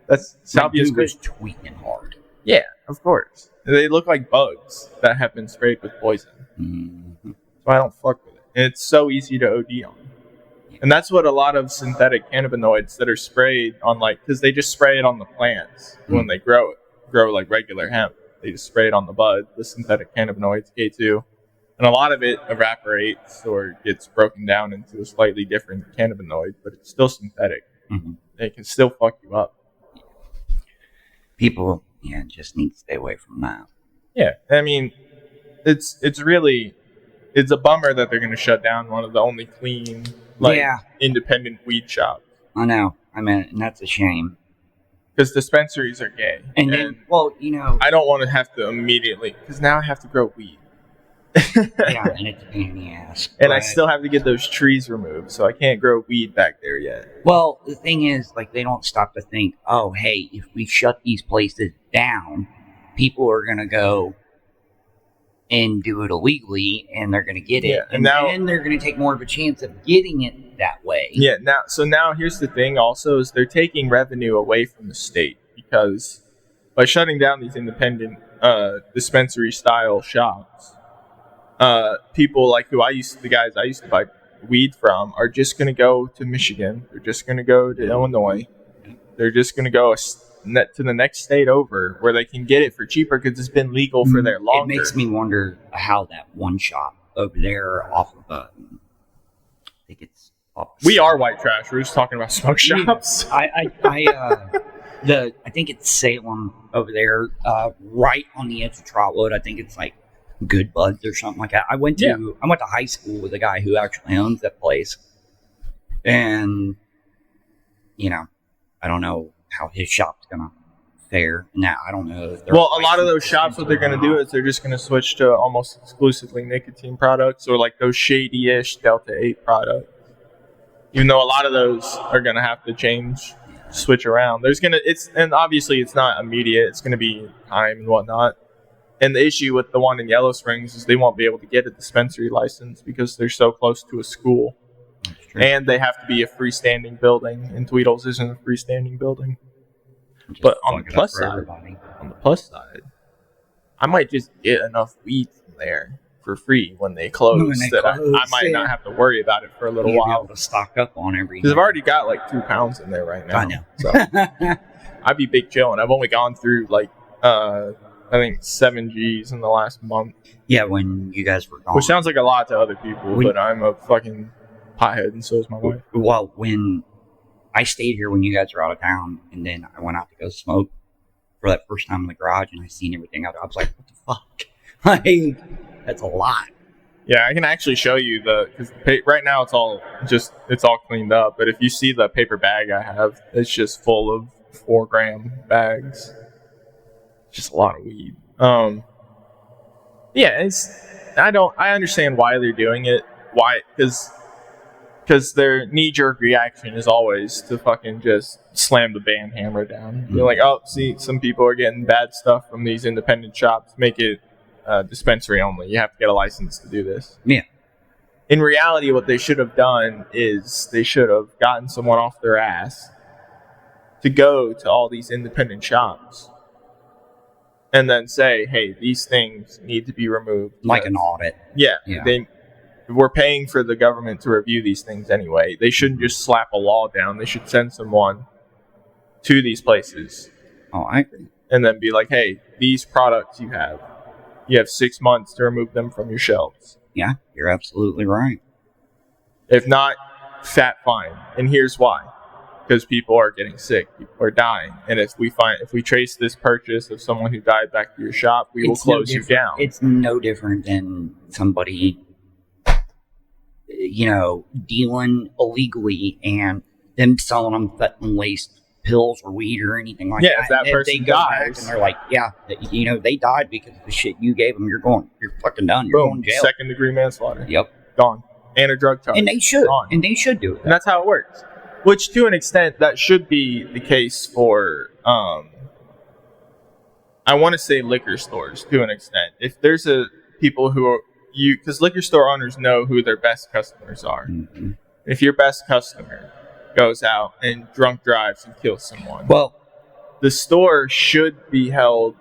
S1: that's salvia's
S2: was tweaking hard.
S1: Yeah, of course. They look like bugs that have been sprayed with poison.
S2: Mm-hmm.
S1: So I don't fuck with it. And it's so easy to OD on. And that's what a lot of synthetic cannabinoids that are sprayed on, like, because they just spray it on the plants when they grow like regular hemp. They just spray it on the bud, the synthetic cannabinoids, K2. And a lot of it evaporates or gets broken down into a slightly different cannabinoid, but it's still synthetic.
S2: Mm-hmm.
S1: It can still fuck you up.
S2: People, just need to stay away from that.
S1: Yeah, I mean, it's a bummer that they're going to shut down one of the only clean, independent weed shops.
S2: I know. I mean, and that's a shame.
S1: Because dispensaries are gay.
S2: And then, I
S1: don't want to have to immediately, because now I have to grow weed.
S2: Yeah, and it's a pain in the ass.
S1: And I still have to get those trees removed, so I can't grow weed back there yet.
S2: Well, the thing is, like, they don't stop to think, oh, hey, if we shut these places down, people are going to go and do it illegally, and they're going to get it.
S1: Yeah,
S2: and then they're going to take more of a chance of getting it that way.
S1: Yeah, now here's the thing also, is they're taking revenue away from the state, because by shutting down these independent dispensary-style shops, people like the guys I used to buy weed from are just going to go to Michigan. They're just going to go to Illinois. They're just going to go to the next state over where they can get it for cheaper because it's been legal for there longer.
S2: It makes me wonder how that one shop over there off of, I think it's...
S1: We are white trash. We're just talking about smoke shops.
S2: I think it's Salem over there, right on the edge of Trotwood. I think it's like Good Buds or something like that. I went to high school with a guy who actually owns that place, and I don't know how his shop's gonna fare. Now I don't know. If
S1: a lot of those shops, what they're gonna do is they're just gonna switch to almost exclusively nicotine products, or like those shady-ish Delta 8 products. Even though a lot of those are gonna have to switch around. And obviously it's not immediate. It's gonna be time and whatnot. And the issue with the one in Yellow Springs is they won't be able to get a dispensary license because they're so close to a school. And they have to be a freestanding building, and Tweedles isn't a freestanding building. But on the plus side, I might just get enough weed from there for free when they close I might not have to worry about it for a little while.
S2: Be able to stock up on everything.
S1: Because I've already got like 2 pounds in there right now.
S2: I know.
S1: So I'd be big chilling. I've only gone through like I think 7 Gs in the last month.
S2: Yeah, when you guys were gone.
S1: Which sounds like a lot to other people, but I'm a fucking pothead, and so is my wife.
S2: Well, when I stayed here when you guys were out of town, and then I went out to go smoke for that first time in the garage, and I seen everything out there, I was like, what the fuck? Like, that's a lot.
S1: Yeah, I can actually show you because right now it's all cleaned up, but if you see the paper bag I have, it's just full of 4-gram bags. Just a lot of weed. I understand why they're doing it. Why? Because their knee-jerk reaction is always to fucking just slam the band hammer down. You're like, oh, see, some people are getting bad stuff from these independent shops. Make it dispensary only. You have to get a license to do this.
S2: Yeah.
S1: In reality, what they should have done is they should have gotten someone off their ass to go to all these independent shops and then say, hey, these things need to be removed.
S2: Like an audit.
S1: Yeah. We're paying for the government to review these things anyway. They shouldn't just slap a law down. They should send someone to these places.
S2: Oh, I agree.
S1: And then be like, hey, these products you have 6 months to remove them from your shelves.
S2: Yeah, you're absolutely right.
S1: If not, fat fine. And here's why. because people are getting sick, people are dying, and if we trace this purchase of someone who died back to your shop, we will close you down.
S2: It's no different than somebody, dealing illegally and them selling them fentanyl laced pills or weed or anything like that.
S1: Yeah, if that person dies,
S2: and they're like, they died because of the shit you gave them. You're fucking done. You're going to jail.
S1: 2nd degree manslaughter.
S2: Yep,
S1: gone. And a drug charge.
S2: And they should.
S1: Gone.
S2: And they should do it.
S1: And that's how it works. Which, to an extent, that should be the case for, I want to say liquor stores, to an extent. If there's people who are, because liquor store owners know who their best customers are.
S2: Mm-hmm.
S1: If your best customer goes out and drunk drives and kills someone,
S2: well,
S1: the store should be held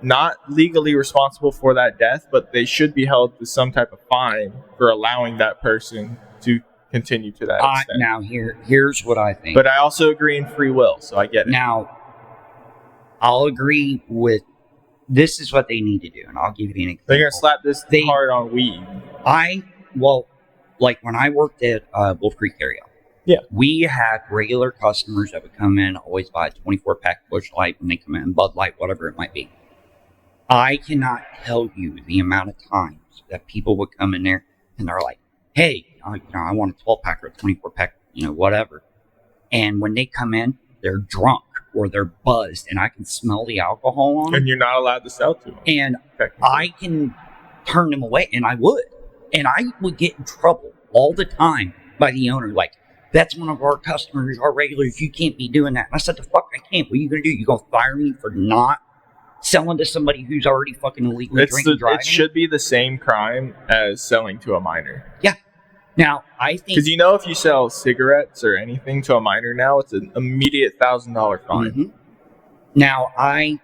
S1: not legally responsible for that death, but they should be held to some type of fine for allowing that person to continue to that extent.
S2: Now, here's what I think.
S1: But I also agree in free will, so I get it.
S2: Now, I'll agree with, this is what they need to do, and I'll give you an example.
S1: They're going to slap this hard on weed.
S2: Like when I worked at Wolf Creek area, we had regular customers that would come in, always buy a 24-pack Busch Light when they come in, Bud Light, whatever it might be. I cannot tell you the amount of times that people would come in there and they're like, hey, I want a 12-pack or a 24-pack, whatever. And when they come in, they're drunk or they're buzzed and I can smell the alcohol on them.
S1: And you're not allowed to sell to them.
S2: And I can turn them away, and I would. And I would get in trouble all the time by the owner, like, that's one of our customers, our regulars, you can't be doing that. And I said, the fuck I can't. What are you going to do? You going to fire me for not selling to somebody who's already fucking illegally drinking and driving?
S1: It should be the same crime as selling to a minor.
S2: Yeah. Now, I think...
S1: Because if you sell cigarettes or anything to a minor now, it's an immediate $1,000 fine.
S2: Mm-hmm. Now, I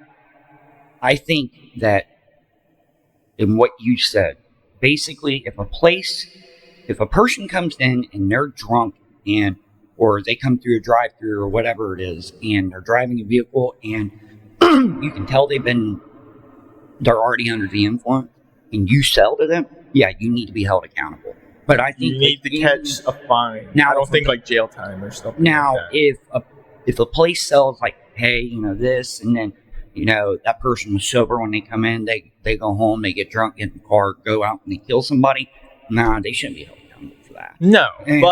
S2: think that in what you said, basically, if a person comes in and they're drunk or they come through a drive-thru or whatever it is, and they're driving a vehicle and you can tell they're already under the influence, and you sell to them, you need to be held accountable. But I think
S1: you need to catch a fine. Now, I don't think like jail time or something.
S2: Now,
S1: like that.
S2: if a place sells like, hey, this, and then that person was sober when they come in, they go home, they get drunk, get in the car, go out and they kill somebody. Nah, they shouldn't be held accountable for that.
S1: No,
S2: and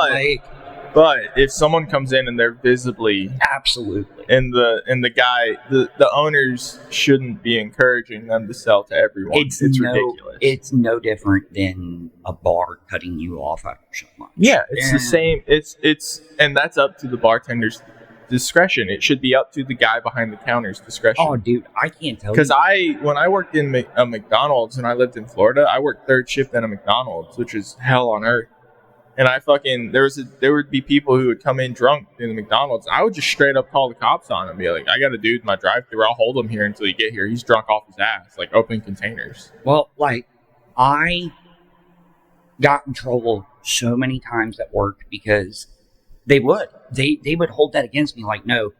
S1: but if someone comes in and they're visibly
S2: absolutely,
S1: and the owners shouldn't be encouraging them to sell to everyone. It's ridiculous.
S2: It's no different than a bar cutting you off after so much.
S1: Yeah, it's the same. It's and that's up to the bartender's discretion. It should be up to the guy behind the counter's discretion.
S2: Oh, dude, I can't tell you.
S1: Because when I worked in a McDonald's and I lived in Florida, I worked third shift at a McDonald's, which is hell on earth. And there would be people who would come in drunk in the McDonald's. I would just straight up call the cops on him and be like, I got a dude in my drive-thru. I'll hold him here until you get here. He's drunk off his ass, like opening containers.
S2: Well, like, I got in trouble so many times at work because they would hold that against me. Like, no,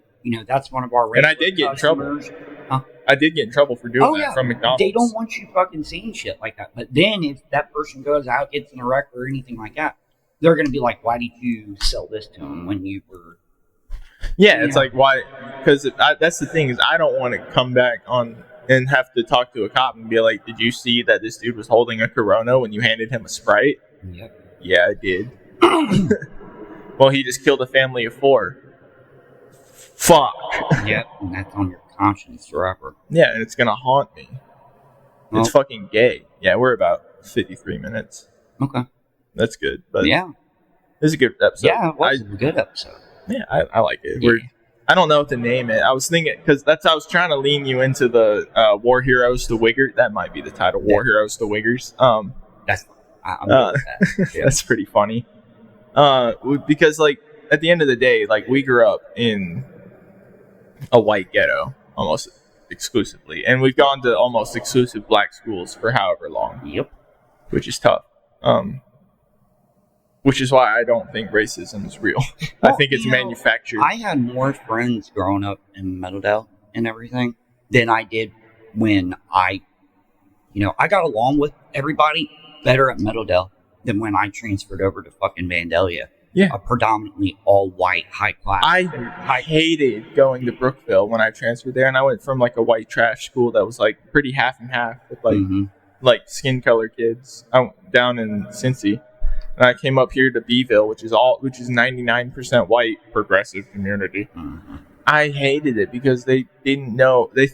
S2: that's one of our regular
S1: And I did get
S2: customers.
S1: in trouble. I did get in trouble for doing that from McDonald's.
S2: They don't want you fucking seeing shit like that. But then if that person goes out, gets in a wreck or anything like that, they're going to be like, why did you sell this to him when you were...
S1: Yeah, it's like, why? Because that's the thing is I don't want to come back on and have to talk to a cop and be like, did you see that this dude was holding a Corona when you handed him a Sprite?
S2: Yep.
S1: Yeah, I did. Well, he just killed a family of 4. Fuck.
S2: Yep, and that's on your conscience forever.
S1: Yeah, and it's going to haunt me. It's fucking gay. Yeah, we're about 53 minutes.
S2: Okay.
S1: That's good. But
S2: yeah.
S1: This is a good episode.
S2: Yeah, it was a good episode.
S1: Yeah, I like it. Yeah. I don't know what to name it. I was thinking, because I was trying to lean you into the War Heroes to Wiggers. That might be the title, War Heroes to Wiggers. I'm good with that. Yeah. That's pretty funny. Because, like, at the end of the day, like, we grew up in a white ghetto, almost exclusively. And we've gone to almost exclusive black schools for however long.
S2: Yep.
S1: Which is tough. Which is why I don't think racism is real. Well, I think it's manufactured.
S2: I had more friends growing up in Meadowdale and everything than I did when I got along with everybody better at Meadowdale than when I transferred over to fucking Vandalia. a predominantly all white, high class.
S1: I hated going to Brookville when I transferred there, and I went from like a white trash school that was like pretty half and half with like skin color kids. I went down in Cincy, and I came up here to Beeville, which is 99% white, progressive community. I hated it because they didn't know. They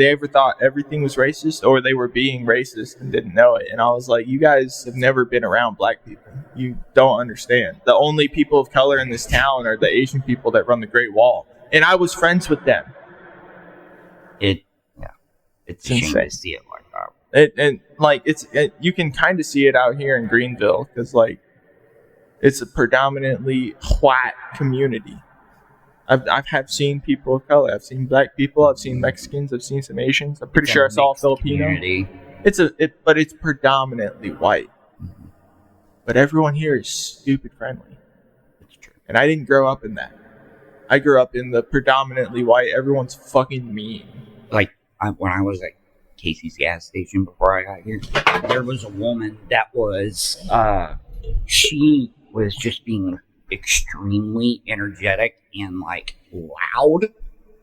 S1: ever thought everything was racist, or they were being racist and didn't know it. And I was like, you guys have never been around black people. You don't understand. The only people of color in this town are the Asian people that run the Great Wall. And I was friends with them.
S2: It's a shame to see it like that.
S1: You can kind of see it out here in Greenville because like it's a predominantly white community. I've seen people of color. I've seen black people. I've seen Mexicans. I've seen some Asians. I'm pretty sure I saw a Filipino. Community. But it's predominantly white. But everyone here is stupid friendly.
S2: It's true.
S1: And I didn't grow up in that. I grew up in the predominantly white. Everyone's fucking mean.
S2: Like when I was at Casey's gas station before I got here, there was a woman that was she was just being extremely energetic and like loud,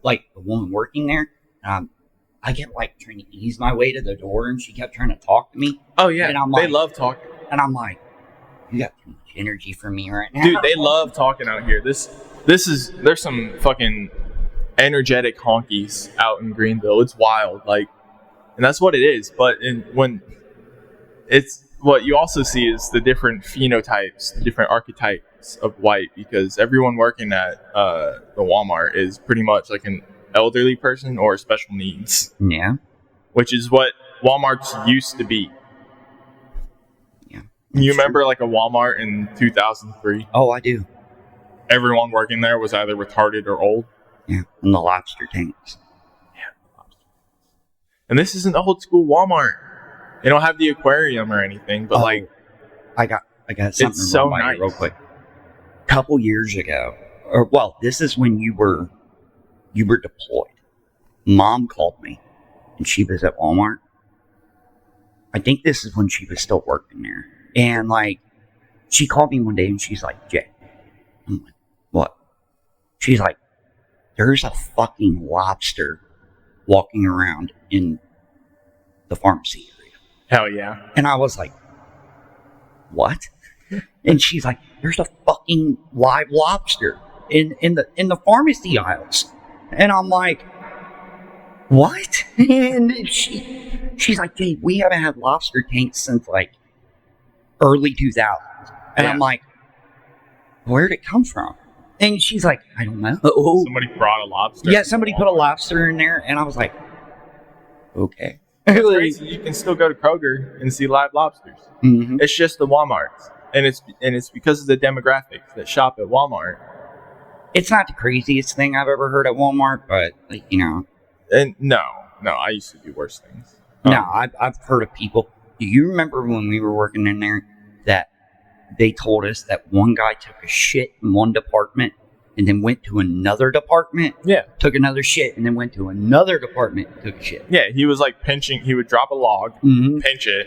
S2: like the woman working there. I kept like trying to ease my way to the door, and she kept trying to talk to me.
S1: Oh yeah, and they love talking.
S2: And I'm like, you got too much energy for me right now,
S1: dude. They love talking out here. There's some fucking energetic honkies out in Greenville. It's wild, like, and that's what it is. But when it's what you also see is the different phenotypes, the different archetypes of white, because everyone working at the Walmart is pretty much like an elderly person or special needs.
S2: Yeah.
S1: Which is what Walmarts used to be.
S2: Yeah.
S1: You remember like a Walmart in 2003?
S2: Oh, I do.
S1: Everyone working there was either retarded or old.
S2: Yeah. And the lobster tanks.
S1: Yeah. And this is an old school Walmart. They don't have the aquarium or anything, but like
S2: I got something
S1: it's so nice.
S2: Real quick. A couple years ago, this is when you were deployed. Mom called me, and she was at Walmart. I think this is when she was still working there, and like she called me one day, and she's like, "Jay," I'm like, "What?" She's like, "There's a fucking lobster walking around in the pharmacy."
S1: Hell yeah.
S2: And I was like, what? And she's like, there's a fucking live lobster in the pharmacy aisles. And I'm like, what? And she's like, Jay, we haven't had lobster tanks since like early 2000s. And I'm like, where'd it come from? And she's like, I don't know.
S1: Somebody brought a lobster.
S2: Yeah, somebody put a lobster in there. And I was like, okay.
S1: It's crazy. You can still go to Kroger and see live lobsters.
S2: Mm-hmm.
S1: It's just the Walmarts, and it's because of the demographics that shop at Walmart.
S2: It's not the craziest thing I've ever heard at Walmart, but like, you know.
S1: And no, I used to do worse things.
S2: No, I've heard of people. Do you remember when we were working in there that they told us that one guy took a shit in one department and then went to another department, took another shit, and then went to another department and took a shit.
S1: Yeah, he was like pinching. He would drop a log, pinch it,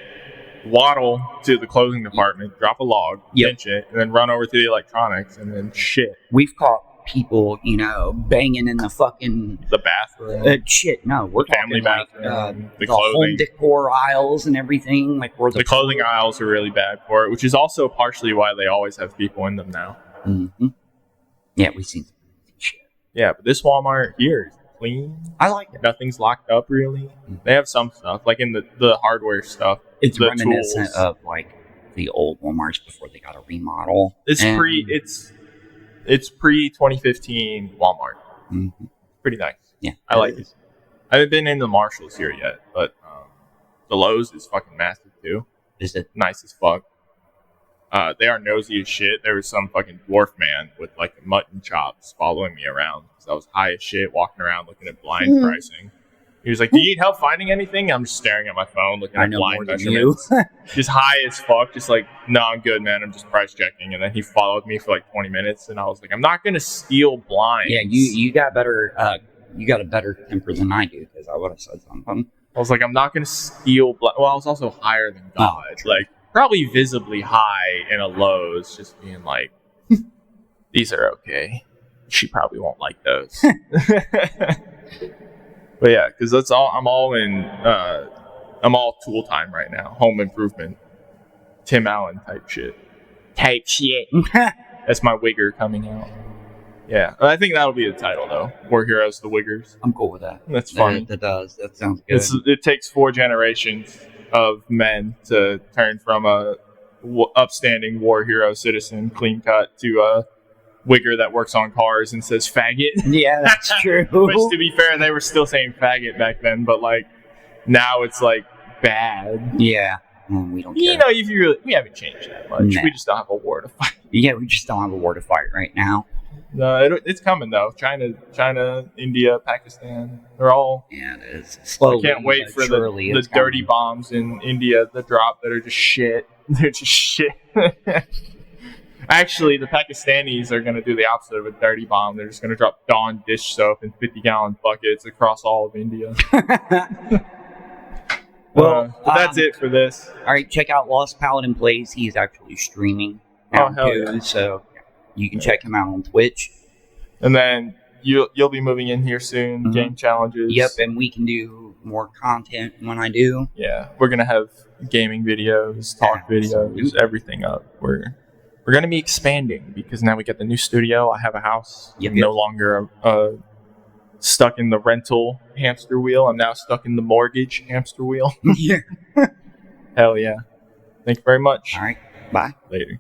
S1: waddle to the clothing department, drop a log, pinch it, and then run over to the electronics and then shit.
S2: We've caught people, banging in the
S1: bathroom.
S2: Shit, no, we're
S1: family
S2: talking
S1: bathroom,
S2: the home decor aisles and everything. Like where
S1: the clothing aisles are really bad for it, which is also partially why they always have people in them now.
S2: Mm-hmm. Yeah, we've seen shit.
S1: Yeah, but this Walmart here is clean.
S2: I like it.
S1: Nothing's locked up, really. Mm-hmm. They have some stuff, like in the hardware stuff.
S2: It's reminiscent of, like, the old Walmarts before they got a remodel.
S1: It's pre-2015 Walmart.
S2: Mm-hmm.
S1: Pretty nice.
S2: Yeah.
S1: I like it. I haven't been in the Marshalls here yet, but the Lowe's is fucking massive, too.
S2: Is it?
S1: Nice as fuck. They are nosy as shit. There was some fucking dwarf man with like mutton chops following me around because I was high as shit, walking around looking at blind pricing. He was like, "Do you need help finding anything?" I'm just staring at my phone, looking at blind measurements. Just high as fuck. Just like, "No, I'm good, man. I'm just price checking." And then he followed me for like 20 minutes, and I was like, "I'm not gonna steal blinds."
S2: Yeah, you got better. You got a better temper than I do because I would have said something.
S1: I was like, "I'm not gonna steal blinds." Well, I was also higher than God. Like. Probably visibly high in a Lowe's, just being like, These are okay. She probably won't like those. But yeah, because that's all. I'm all tool time right now. Home improvement, Tim Allen type shit. That's my Wigger coming out. Yeah, I think that'll be the title though. War Heroes, the Wiggers.
S2: I'm cool with that.
S1: That's funny.
S2: That does. That sounds good.
S1: It takes 4 generations of men to turn from a upstanding war hero citizen, clean cut, to a Wigger that works on cars and says faggot.
S2: Yeah, that's true.
S1: Which, to be fair, they were still saying faggot back then, but like now it's like bad.
S2: Yeah. We don't care.
S1: You know, we haven't changed that much. Nah. We just don't have a war to fight.
S2: Yeah, we just don't have a war to fight right now.
S1: No, it's coming though. China, India, Pakistan, they're all.
S2: Yeah, it is. Slowly,
S1: I can't wait for the dirty bombs in India that drop that are just shit. They're just shit. Actually, the Pakistanis are going to do the opposite of a dirty bomb. They're just going to drop Dawn dish soap in 50-gallon buckets across all of India. Well, that's it for this.
S2: All right, check out Lost Paladin Plays. He's actually streaming now too, so you can check him out on Twitch.
S1: And then you'll be moving in here soon. Game challenges.
S2: Yep, and we can do more content when I do.
S1: Yeah, we're gonna have gaming videos, talk videos, everything up. We're gonna be expanding because now we get the new studio. I have a house. I'm no longer stuck in the rental hamster wheel. I'm now stuck in the mortgage hamster wheel.
S2: Yeah.
S1: Hell yeah. Thank you very much.
S2: All right. Bye.
S1: Later.